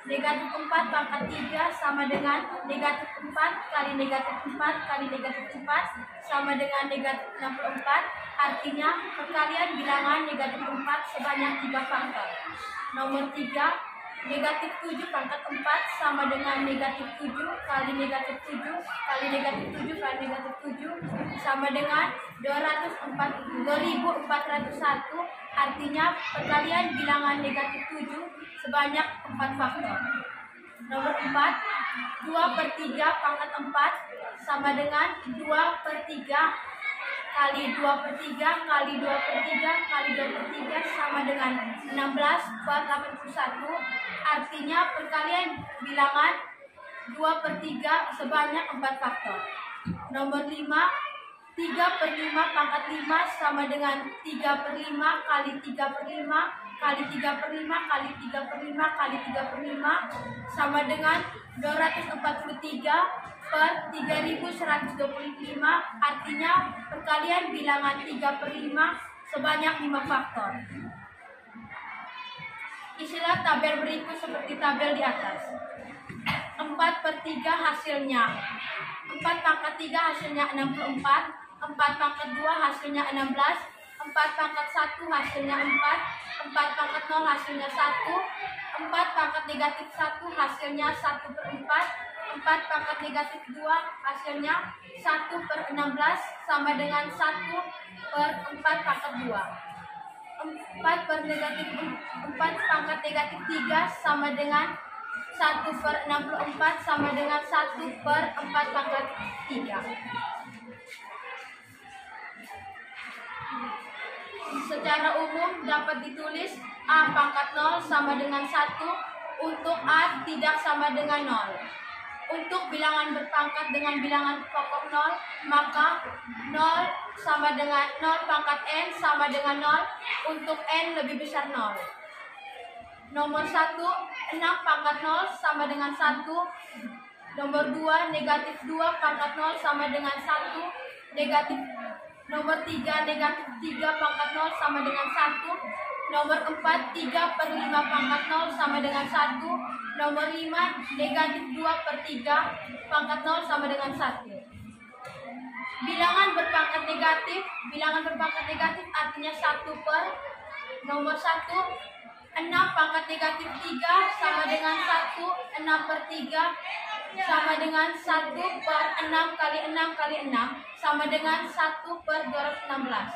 negatif 4 pangkat 3 sama dengan negatif 4 kali negatif 4 kali negatif 4 sama dengan negatif 64. Artinya perkalian bilangan negatif 4 sebanyak 3 faktor. Nomor 3, negatif 7 pangkat 4 sama dengan negatif 7 kali negatif 7 kali negatif 7 kali negatif 7 sama dengan 2401. Artinya perkalian bilangan negatif 7 sebanyak 4 faktor. Nomor 4, 2/3 pangkat 4 sama dengan 2/3 kali 2/3 kali 2/3 kali 2/3 sama dengan 16/81. Artinya perkalian bilangan 2/3 sebanyak 4 faktor. Nomor 5, 3/5 pangkat 5 sama dengan 3/5 kali 3/5 kali 3/5 kali 3/5 kali 3/5 sama dengan 243/3125. Artinya perkalian bilangan 3/5 sebanyak 5 faktor. Isilah tabel berikut seperti tabel di atas. 4/3 hasilnya 4/3 hasilnya 64, 4/2 hasilnya 16, 4/1 hasilnya 4, 4/0 hasilnya 1, 4/-1 hasilnya 1/4, 4/-2 hasilnya 1/16 sama dengan 1/4/2. 4/-3 sama dengan 1/64 sama dengan 1/4/3. Secara umum dapat ditulis A pangkat 0 sama dengan 1 untuk A tidak sama dengan 0. Untuk bilangan berpangkat dengan bilangan pokok 0, maka 0 sama dengan 0 pangkat n sama dengan 0 untuk n lebih besar 0. Nomor 1, 6 pangkat 0 sama dengan 1. Nomor 2, negatif 2 pangkat 0 sama dengan 1. Nomor 3, negatif 3 pangkat 0 sama dengan 1. Nomor 4, 3/5 pangkat 0 sama dengan 1. Nomor 5, negatif 2/3 pangkat 0 sama dengan 1. Bilangan berpangkat negatif artinya 1 per. Nomor 1, 6 pangkat negatif 3 sama dengan 1, 6/3 sama dengan 1/6 kali 6 kali 6 sama dengan 1/216.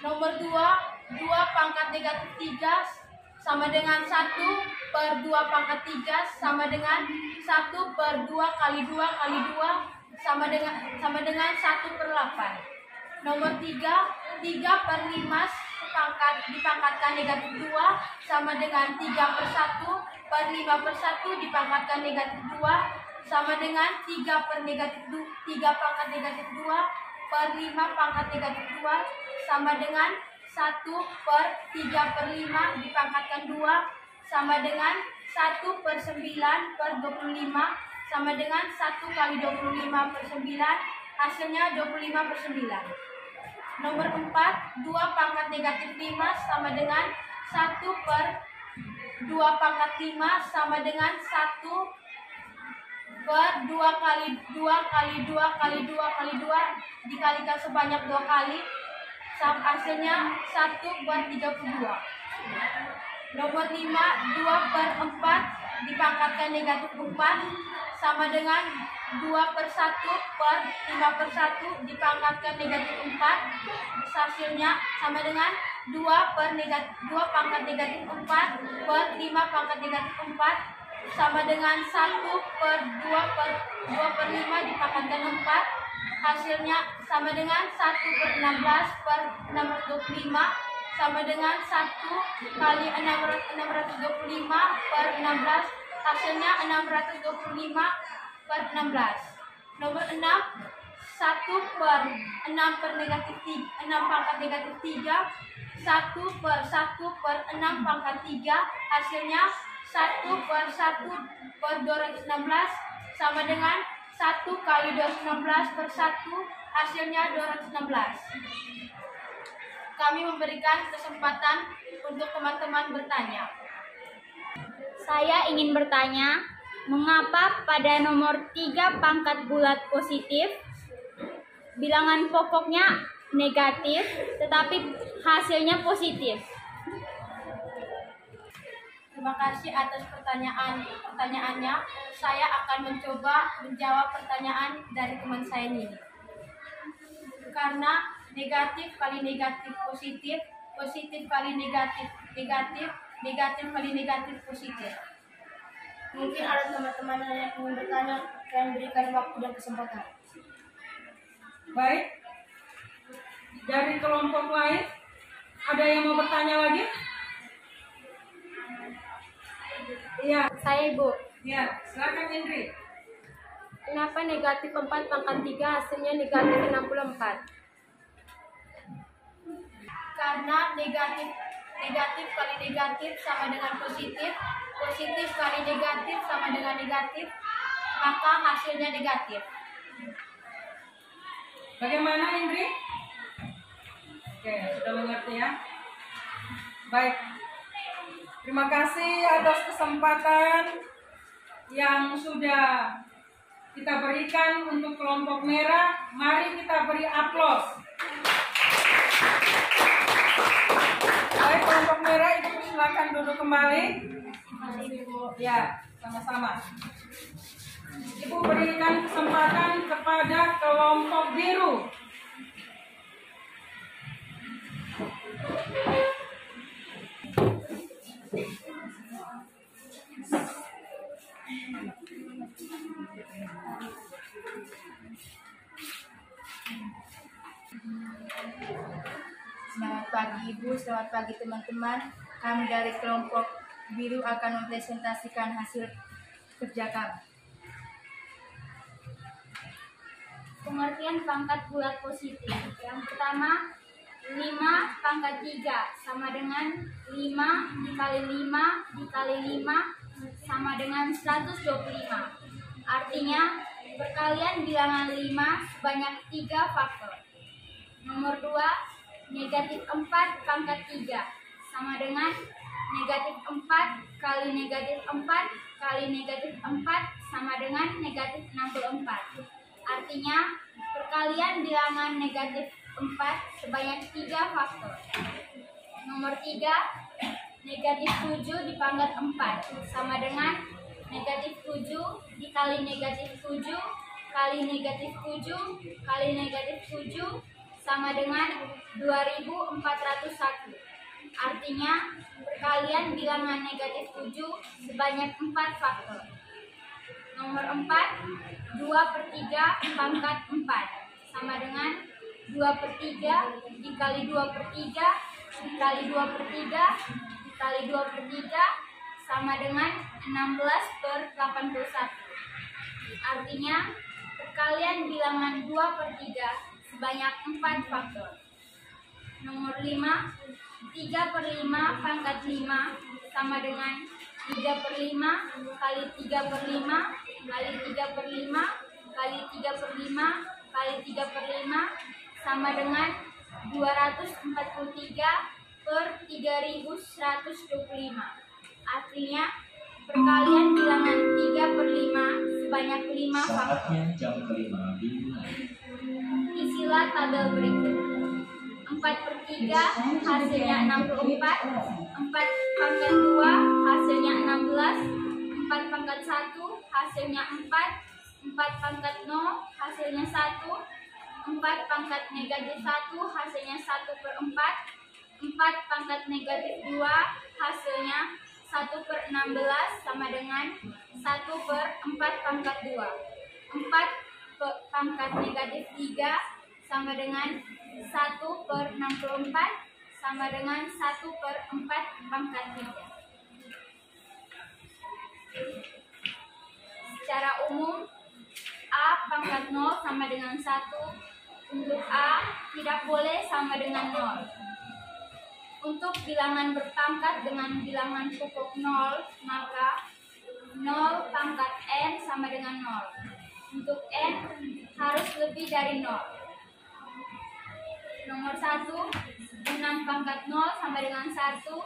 Nomor 2, 2 pangkat negatif 3 sama dengan 1/2 pangkat 3 sama dengan 1/2 kali 2 kali 2 sama dengan 1/8. Nomor 3, 3/5 dipangkatkan negatif 2 sama dengan 3/1 per 5/1 dipangkatkan negatif 2 sama dengan 3 pangkat negatif 2 per 5 pangkat negatif 2 sama dengan 1/3/5 dipangkatkan 2 sama dengan 1/9/25 sama dengan 1 kali 25/9 hasilnya 25/9. Nomor 4, 2 pangkat negatif 5 sama dengan 1/2 pangkat 5 sama dengan 1/2 kali 2 kali 2 kali 2 kali 2 dikalikan sebanyak 2 kali hasilnya 1/32. Nomor 5, 2/4 dipangkatkan negatif 4 sama dengan 2/1 per 5/1 dipangkatkan negatif 4 hasilnya sama dengan 2 pangkat negatif 4 per 5 pangkat negatif 4 sama dengan 1/2/5 dipangkatkan 4 hasilnya sama dengan 1/16 per 625 sama dengan 1 kali 625 per 16 hasilnya 625 per 16. Nomor 6, 1/6 per negatif 6 pangkat negatif 3 1/1/6 pangkat 3 hasilnya 1/1 per 216 sama dengan 1 kali 216 per 1 hasilnya 216. Kami memberikan kesempatan untuk teman-teman bertanya. Saya ingin bertanya, mengapa pada nomor 3 pangkat bulat positif bilangan pokoknya negatif tetapi hasilnya positif? Terima kasih atas pertanyaannya. Saya akan mencoba menjawab pertanyaan dari teman saya ini. Karena negatif kali negatif positif, positif kali negatif negatif, negatif kali negatif positif. Mungkin ada teman-teman yang ingin bertanya, kalian berikan waktu dan kesempatan. Baik. Dari kelompok lain, ada yang mau bertanya lagi? Iya. Saya Ibu. Iya, silakan Indri. Kenapa negatif 4 pangkat 3 hasilnya negatif 64? Karena negatif kali negatif sama dengan positif, positif kali negatif sama dengan negatif, maka hasilnya negatif. Bagaimana Indri? Oke, sudah mengerti ya. Baik. Terima kasih atas kesempatan yang sudah kita berikan untuk kelompok merah. Mari kita beri aplaus. Baik, kelompok merah itu silakan duduk kembali. Ya, sama-sama. Ibu berikan kesempatan kepada kelompok biru. Selamat pagi Ibu, selamat pagi teman-teman. Kami dari kelompok biru akan mempresentasikan hasil kerja kami. Pengertian pangkat bulat positif. Yang pertama, 5 pangkat 3 sama dengan 5 dikali 5 dikali 5 sama dengan 125. Artinya, perkalian bilangan 5 sebanyak 3 faktor. Nomor 2, negatif 4 pangkat 3 sama dengan negatif 4 kali negatif 4 kali negatif 4 sama dengan negatif 64. Artinya, perkalian bilangan negatif 4 sebanyak 3 faktor. Nomor 3, negatif 7 dipangkat 4 sama dengan negatif 7 dikali negatif 7 kali negatif 7 kali negatif 7 sama dengan 2401. Artinya, perkalian bilangan negatif 7 sebanyak 4 faktor. Nomor 4, 2/3 pangkat 4 sama dengan 2/3 dikali 2/3 dikali 2/3 dikali 2/3 sama dengan 16/81. Artinya, perkalian bilangan 2/3 sebanyak 4 faktor. Nomor 5, 3/5 pangkat 5 sama dengan 3/5 kali 3/5 kali 3/5 kali 3/5 kali 3/5 sama dengan 243/3125. Artinya, perkalian bilangan 3/5 sebanyak 5 faktor. Saatnya jam kelima dimulai. Isilah tabel berikut. 4/3 hasilnya 64, 4 pangkat 2 hasilnya 16, 4 pangkat 1 hasilnya 4, 4 pangkat 0 hasilnya 1, 4 pangkat negatif 1 hasilnya 1/4, 4 pangkat negatif 2 hasilnya 1/16 sama dengan 1/4 pangkat 2, 4 pangkat negatif 3 sama dengan 1/64 sama dengan 1/4 pangkat 3. Secara umum, A pangkat 0 sama dengan 1. Untuk A tidak boleh sama dengan 0. Untuk bilangan berpangkat dengan bilangan pokok 0, maka 0 pangkat N sama dengan 0. Untuk N harus lebih dari 0. Nomor 1, 6 pangkat 0 sama dengan 1.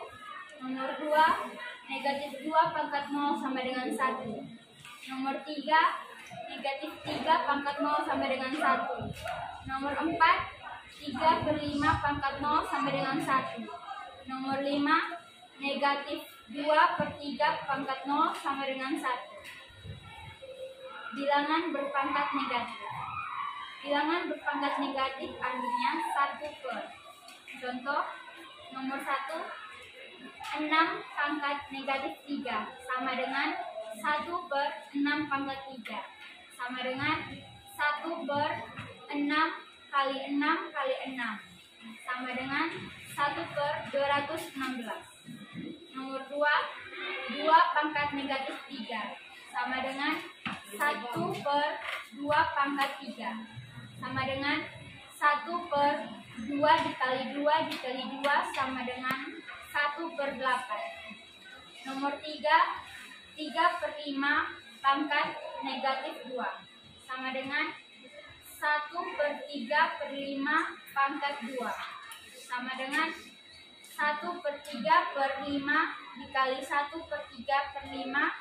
Nomor 2, negatif 2 pangkat 0 sama dengan 1. Nomor 3, negatif 3 pangkat 0 sama dengan 1. Nomor 4, 3/5 pangkat 0 sama dengan 1. Nomor 5, negatif 2/3 pangkat 0 sama dengan 1. Bilangan berpangkat negatif. Bilangan berpangkat negatif artinya 1/. Contoh, nomor 1, 6 pangkat negatif 3 sama dengan 1/6 pangkat 3 sama dengan 1/6 kali 6 kali 6 sama dengan 1/216. Nomor 2 pangkat negatif 3 sama dengan 1/2 pangkat 3 sama dengan 1/2 dikali 2 dikali 2 sama dengan 1/8. Nomor 3/5 pangkat negatif 2 sama dengan 1/3/5 pangkat 2 sama dengan 1/3/5 dikali 1/3/5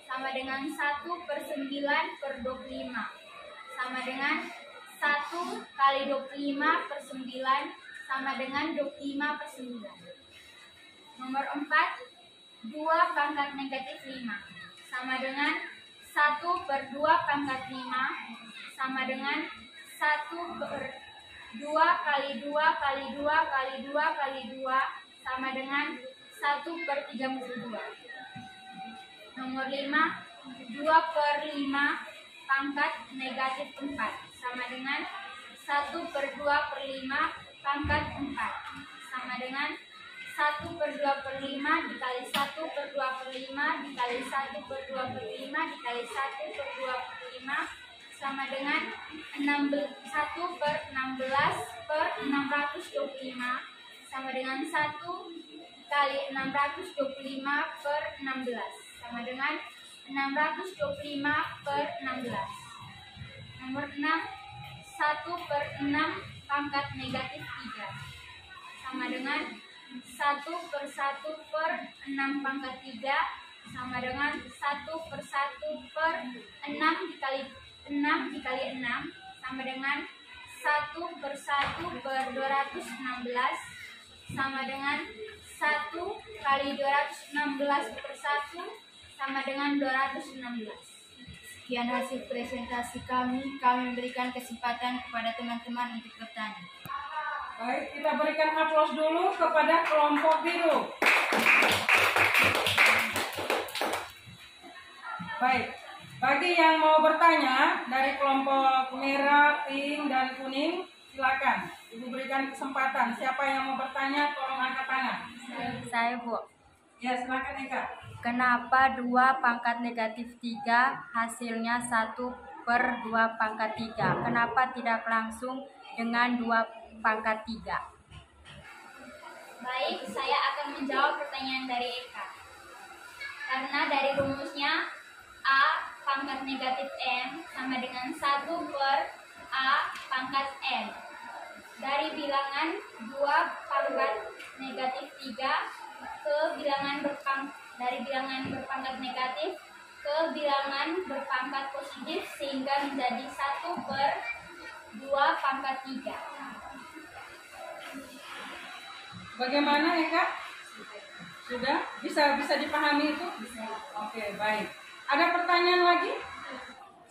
sama dengan 1/9/25 sama dengan 1 kali 25/9 sama dengan 25/9. Nomor 2 pangkat negatif 5 sama dengan 1/2 pangkat 5 sama dengan 1/2 kali 2 kali 2 kali 2 kali 2 sama dengan 1/32. Nomor 2/5 pangkat negatif 4 sama dengan 1/2/5 pangkat 4 sama dengan 1/2/5 dikali 1/2/5 dikali 1/2/5 dikali 1/2/5 sama dengan 1/16/625 sama dengan 1 kali 625/16 sama dengan 625/16. Nomor 1/6 pangkat negatif 3 sama dengan 1/1/6 pangkat 3 sama dengan 1/1/6 dikali 6 dikali 6 sama dengan 1/1/216 sama dengan 1 kali 216/1 sama dengan 216. Sekian hasil presentasi kami. Kami memberikan kesempatan kepada teman-teman untuk bertanya. Baik, kita berikan aplaus dulu kepada kelompok biru. Baik, bagi yang mau bertanya dari kelompok merah, pink, dan kuning, silakan. Ibu berikan kesempatan. Siapa yang mau bertanya, tolong angkat tangan. Saya, Bu. Ya, silakan Eka. Kenapa 2 pangkat negatif 3 hasilnya 1/2 pangkat 3? Kenapa tidak langsung dengan 2 pangkat 3? Baik, saya akan menjawab pertanyaan dari Eka. Karena dari rumusnya A pangkat negatif M sama dengan 1/A pangkat M. Dari bilangan 2 pangkat negatif 3 ke dari bilangan berpangkat negatif ke bilangan berpangkat positif sehingga menjadi 1/2 pangkat 3. Bagaimana Eka? Sudah? Bisa dipahami itu? Oke, baik. Ada pertanyaan lagi?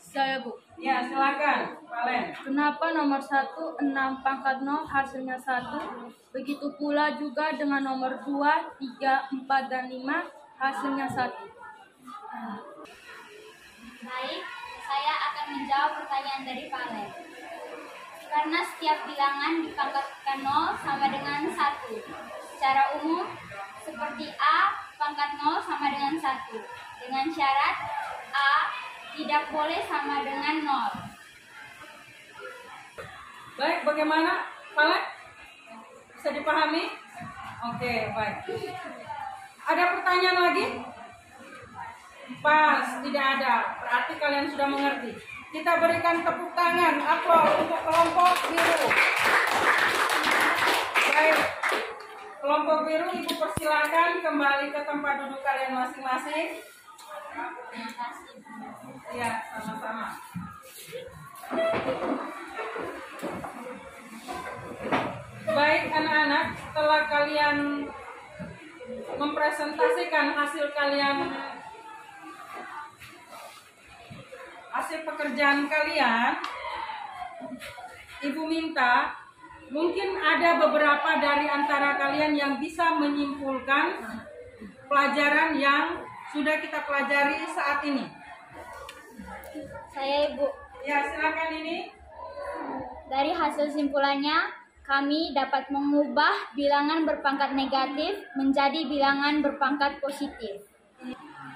Saya, Bu. Ya, silakan, Valen. Kenapa nomor 1 6 pangkat 0 hasilnya 1? Begitu pula juga dengan nomor 2, 3, 4, dan 5 hasilnya 1. Baik, saya akan menjawab pertanyaan dari Valen. Karena setiap bilangan dipangkatkan 0 sama dengan 1. Secara umum, seperti A pangkat 0 sama dengan 1. Dengan syarat A tidak boleh sama dengan 0. Baik, bagaimana, Valen? Bisa dipahami? Oke, baik. Ada pertanyaan lagi? Pas, tidak ada. Berarti kalian sudah mengerti. Kita berikan tepuk tangan, aplaus untuk kelompok biru. Baik, kelompok biru, Ibu persilakan kembali ke tempat duduk kalian masing-masing. Ya, sama-sama. Baik anak-anak, setelah kalian mempresentasikan hasil pekerjaan kalian, Ibu minta mungkin ada beberapa dari antara kalian yang bisa menyimpulkan pelajaran yang sudah kita pelajari saat ini? Saya Ibu. Ya, silakan ini. Dari hasil simpulannya, kami dapat mengubah bilangan berpangkat negatif menjadi bilangan berpangkat positif.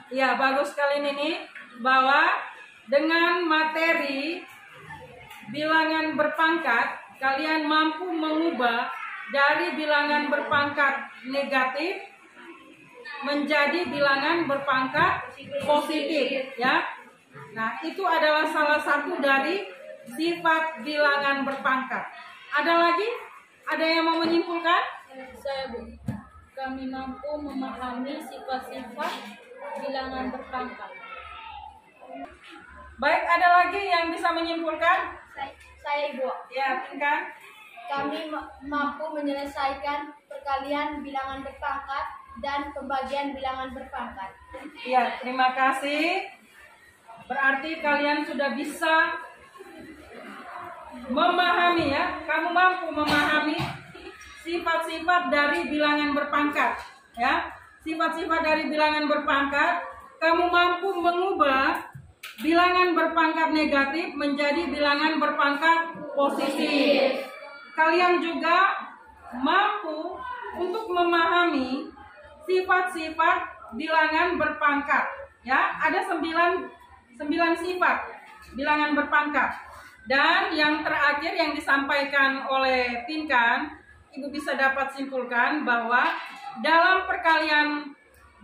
Ya, bagus sekali ini bahwa dengan materi bilangan berpangkat, kalian mampu mengubah dari bilangan berpangkat negatif menjadi bilangan berpangkat positif, ya. Nah, itu adalah salah satu dari sifat bilangan berpangkat. Ada lagi? Ada yang mau menyimpulkan? Saya Bu. Kami mampu memahami sifat-sifat bilangan berpangkat. Baik, ada lagi yang bisa menyimpulkan? Saya Ibu. Ya, kan? Kami mampu menyelesaikan perkalian bilangan berpangkat dan pembagian bilangan berpangkat. Ya, terima kasih. Berarti kalian sudah bisa memahami, ya. Kamu mampu memahami sifat-sifat dari bilangan berpangkat, ya. Sifat-sifat dari bilangan berpangkat, kamu mampu mengubah bilangan berpangkat negatif menjadi bilangan berpangkat positif. Kalian juga mampu untuk memahami sifat-sifat bilangan berpangkat, ya. Ada 9 sifat bilangan berpangkat. Dan yang terakhir yang disampaikan oleh Pinkan, Ibu bisa dapat simpulkan bahwa dalam perkalian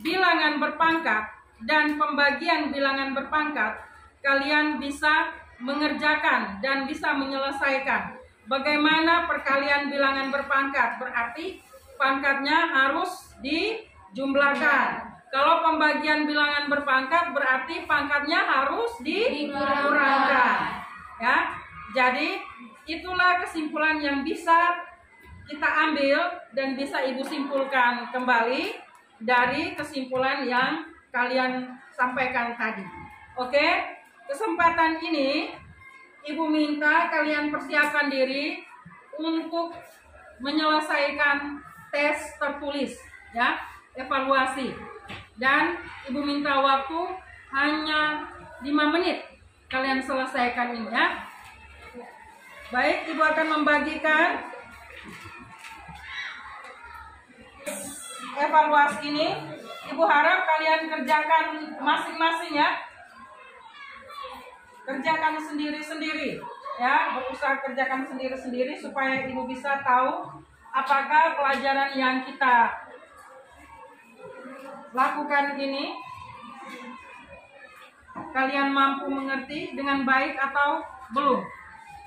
bilangan berpangkat dan pembagian bilangan berpangkat, kalian bisa mengerjakan dan bisa menyelesaikan. Bagaimana perkalian bilangan berpangkat? Berarti pangkatnya harus dijumlahkan. Kalau pembagian bilangan berpangkat berarti pangkatnya harus dikurangkan. Ya, jadi itulah kesimpulan yang bisa kita ambil dan bisa Ibu simpulkan kembali dari kesimpulan yang kalian sampaikan tadi. Oke, kesempatan ini Ibu minta kalian persiapkan diri untuk menyelesaikan tes tertulis, ya, evaluasi. Dan Ibu minta waktu hanya 5 menit. Kalian selesaikan ini, ya. Baik, Ibu akan membagikan evaluasi ini. Ibu harap kalian kerjakan masing-masing, ya. Kerjakan sendiri-sendiri, ya. Berusaha kerjakan sendiri-sendiri supaya Ibu bisa tahu apakah pelajaran yang kita lakukan ini kalian mampu mengerti dengan baik atau belum,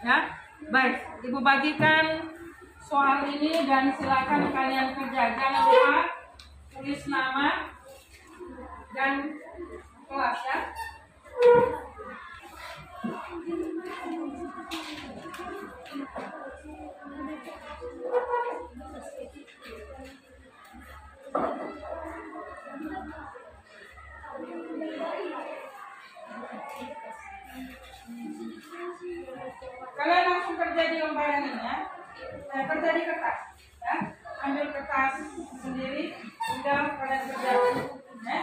ya. Baik, Ibu bagikan soal ini dan silakan kalian kerja. Jangan lupa tulis nama dan kelas, ya. Kalian langsung kerja di lembaran ini, ya. Kerja di kertas, ya. Ambil kertas sendiri, tinggal kalian kerjakan, ya.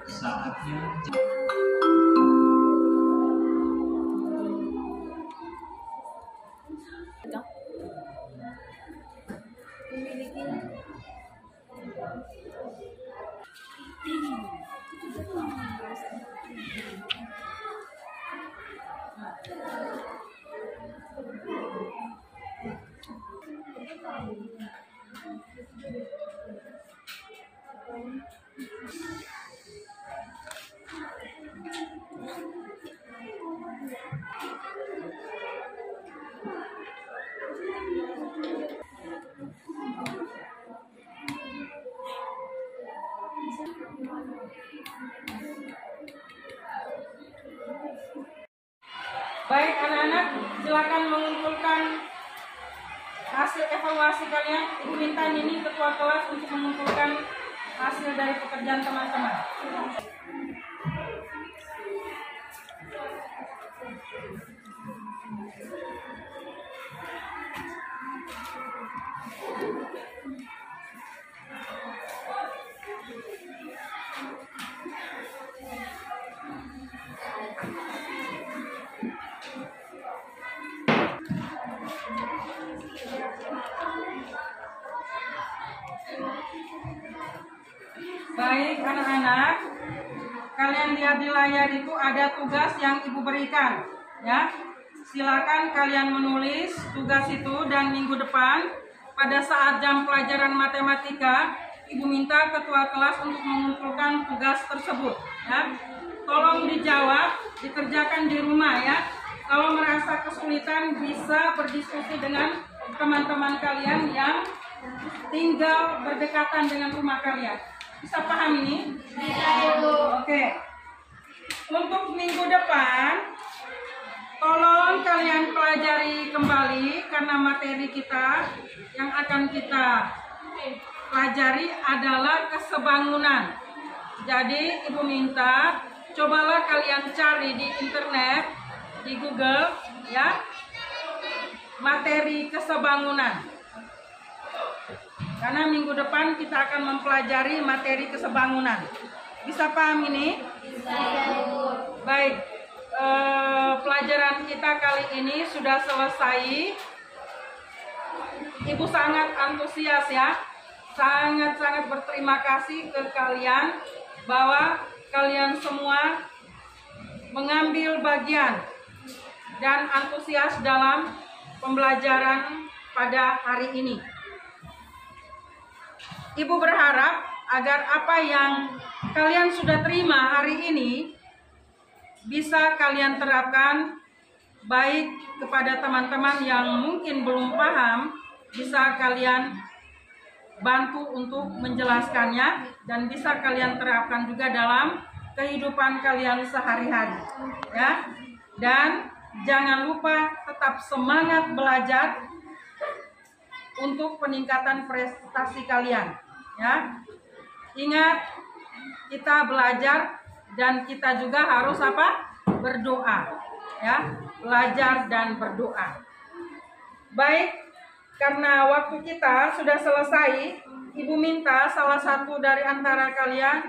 Saatnya Baik anak-anak, silakan mengumpulkan hasil evaluasi kalian. Ibu minta ini ketua kelas untuk mengumpulkan hasil dari pekerjaan teman-teman. Baik anak-anak, kalian lihat di layar itu ada tugas yang ibu berikan, ya. Silakan kalian menulis tugas itu dan minggu depan pada saat jam pelajaran matematika, ibu minta ketua kelas untuk mengumpulkan tugas tersebut, ya. Tolong dijawab, dikerjakan di rumah, ya. Kalau merasa kesulitan bisa berdiskusi dengan teman-teman kalian yang tinggal berdekatan dengan rumah kalian. Bisa paham ini? Bisa, Ibu. Oke. Untuk minggu depan, tolong kalian pelajari kembali karena materi kita yang akan kita pelajari adalah kesebangunan. Jadi ibu minta cobalah kalian cari di internet, di Google, ya, materi kesebangunan. Karena minggu depan kita akan mempelajari materi kesebangunan. Bisa paham ini? Bisa, Ibu. Baik, pelajaran kita kali ini sudah selesai. Ibu sangat antusias, ya. Sangat-sangat berterima kasih ke kalian bahwa kalian semua mengambil bagian dan antusias dalam pembelajaran pada hari ini. Ibu berharap agar apa yang kalian sudah terima hari ini bisa kalian terapkan, baik kepada teman-teman yang mungkin belum paham, bisa kalian bantu untuk menjelaskannya dan bisa kalian terapkan juga dalam kehidupan kalian sehari-hari, ya. Dan jangan lupa tetap semangat belajar untuk peningkatan prestasi kalian, ya. Ingat, kita belajar dan kita juga harus apa? Berdoa, ya. Belajar dan berdoa. Baik, karena waktu kita sudah selesai, Ibu minta salah satu dari antara kalian,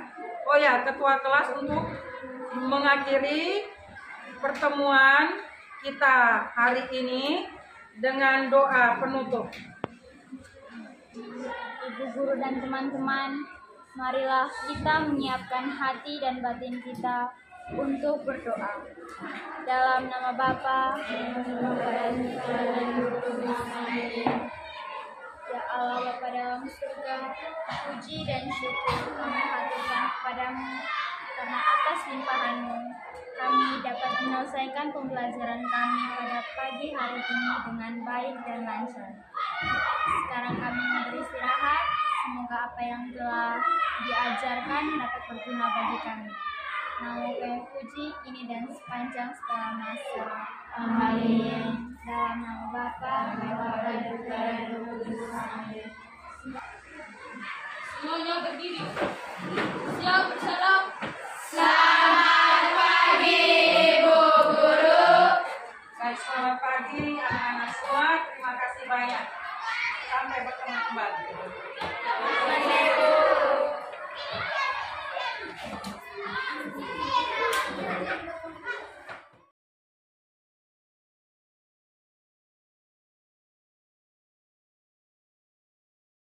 oh ya, ketua kelas, untuk mengakhiri pertemuan kita hari ini dengan doa penutup. Ibu guru dan teman-teman, marilah kita menyiapkan hati dan batin kita untuk berdoa. Dalam nama Bapa dan ya Allah, Bapa dalam surga, puji dan syukur kami haturkan kepadamu karena atas limpahan-Mu kami dapat menyelesaikan pembelajaran kami pada pagi hari ini dengan baik dan lancar. Sekarang kami mau beristirahat, semoga apa yang telah diajarkan dapat berguna bagi kami. Namo kami puji ini dan sepanjang segala masa. Amin. Dalam nama Bapa dan Putra dan Roh Kudus. Amin. Semuanya berdiri. Siap bersalam. Selamat pagi, Ibu Guru. Baik, selamat pagi anak-anak semua. Terima kasih banyak. Sampai bertemu kembali.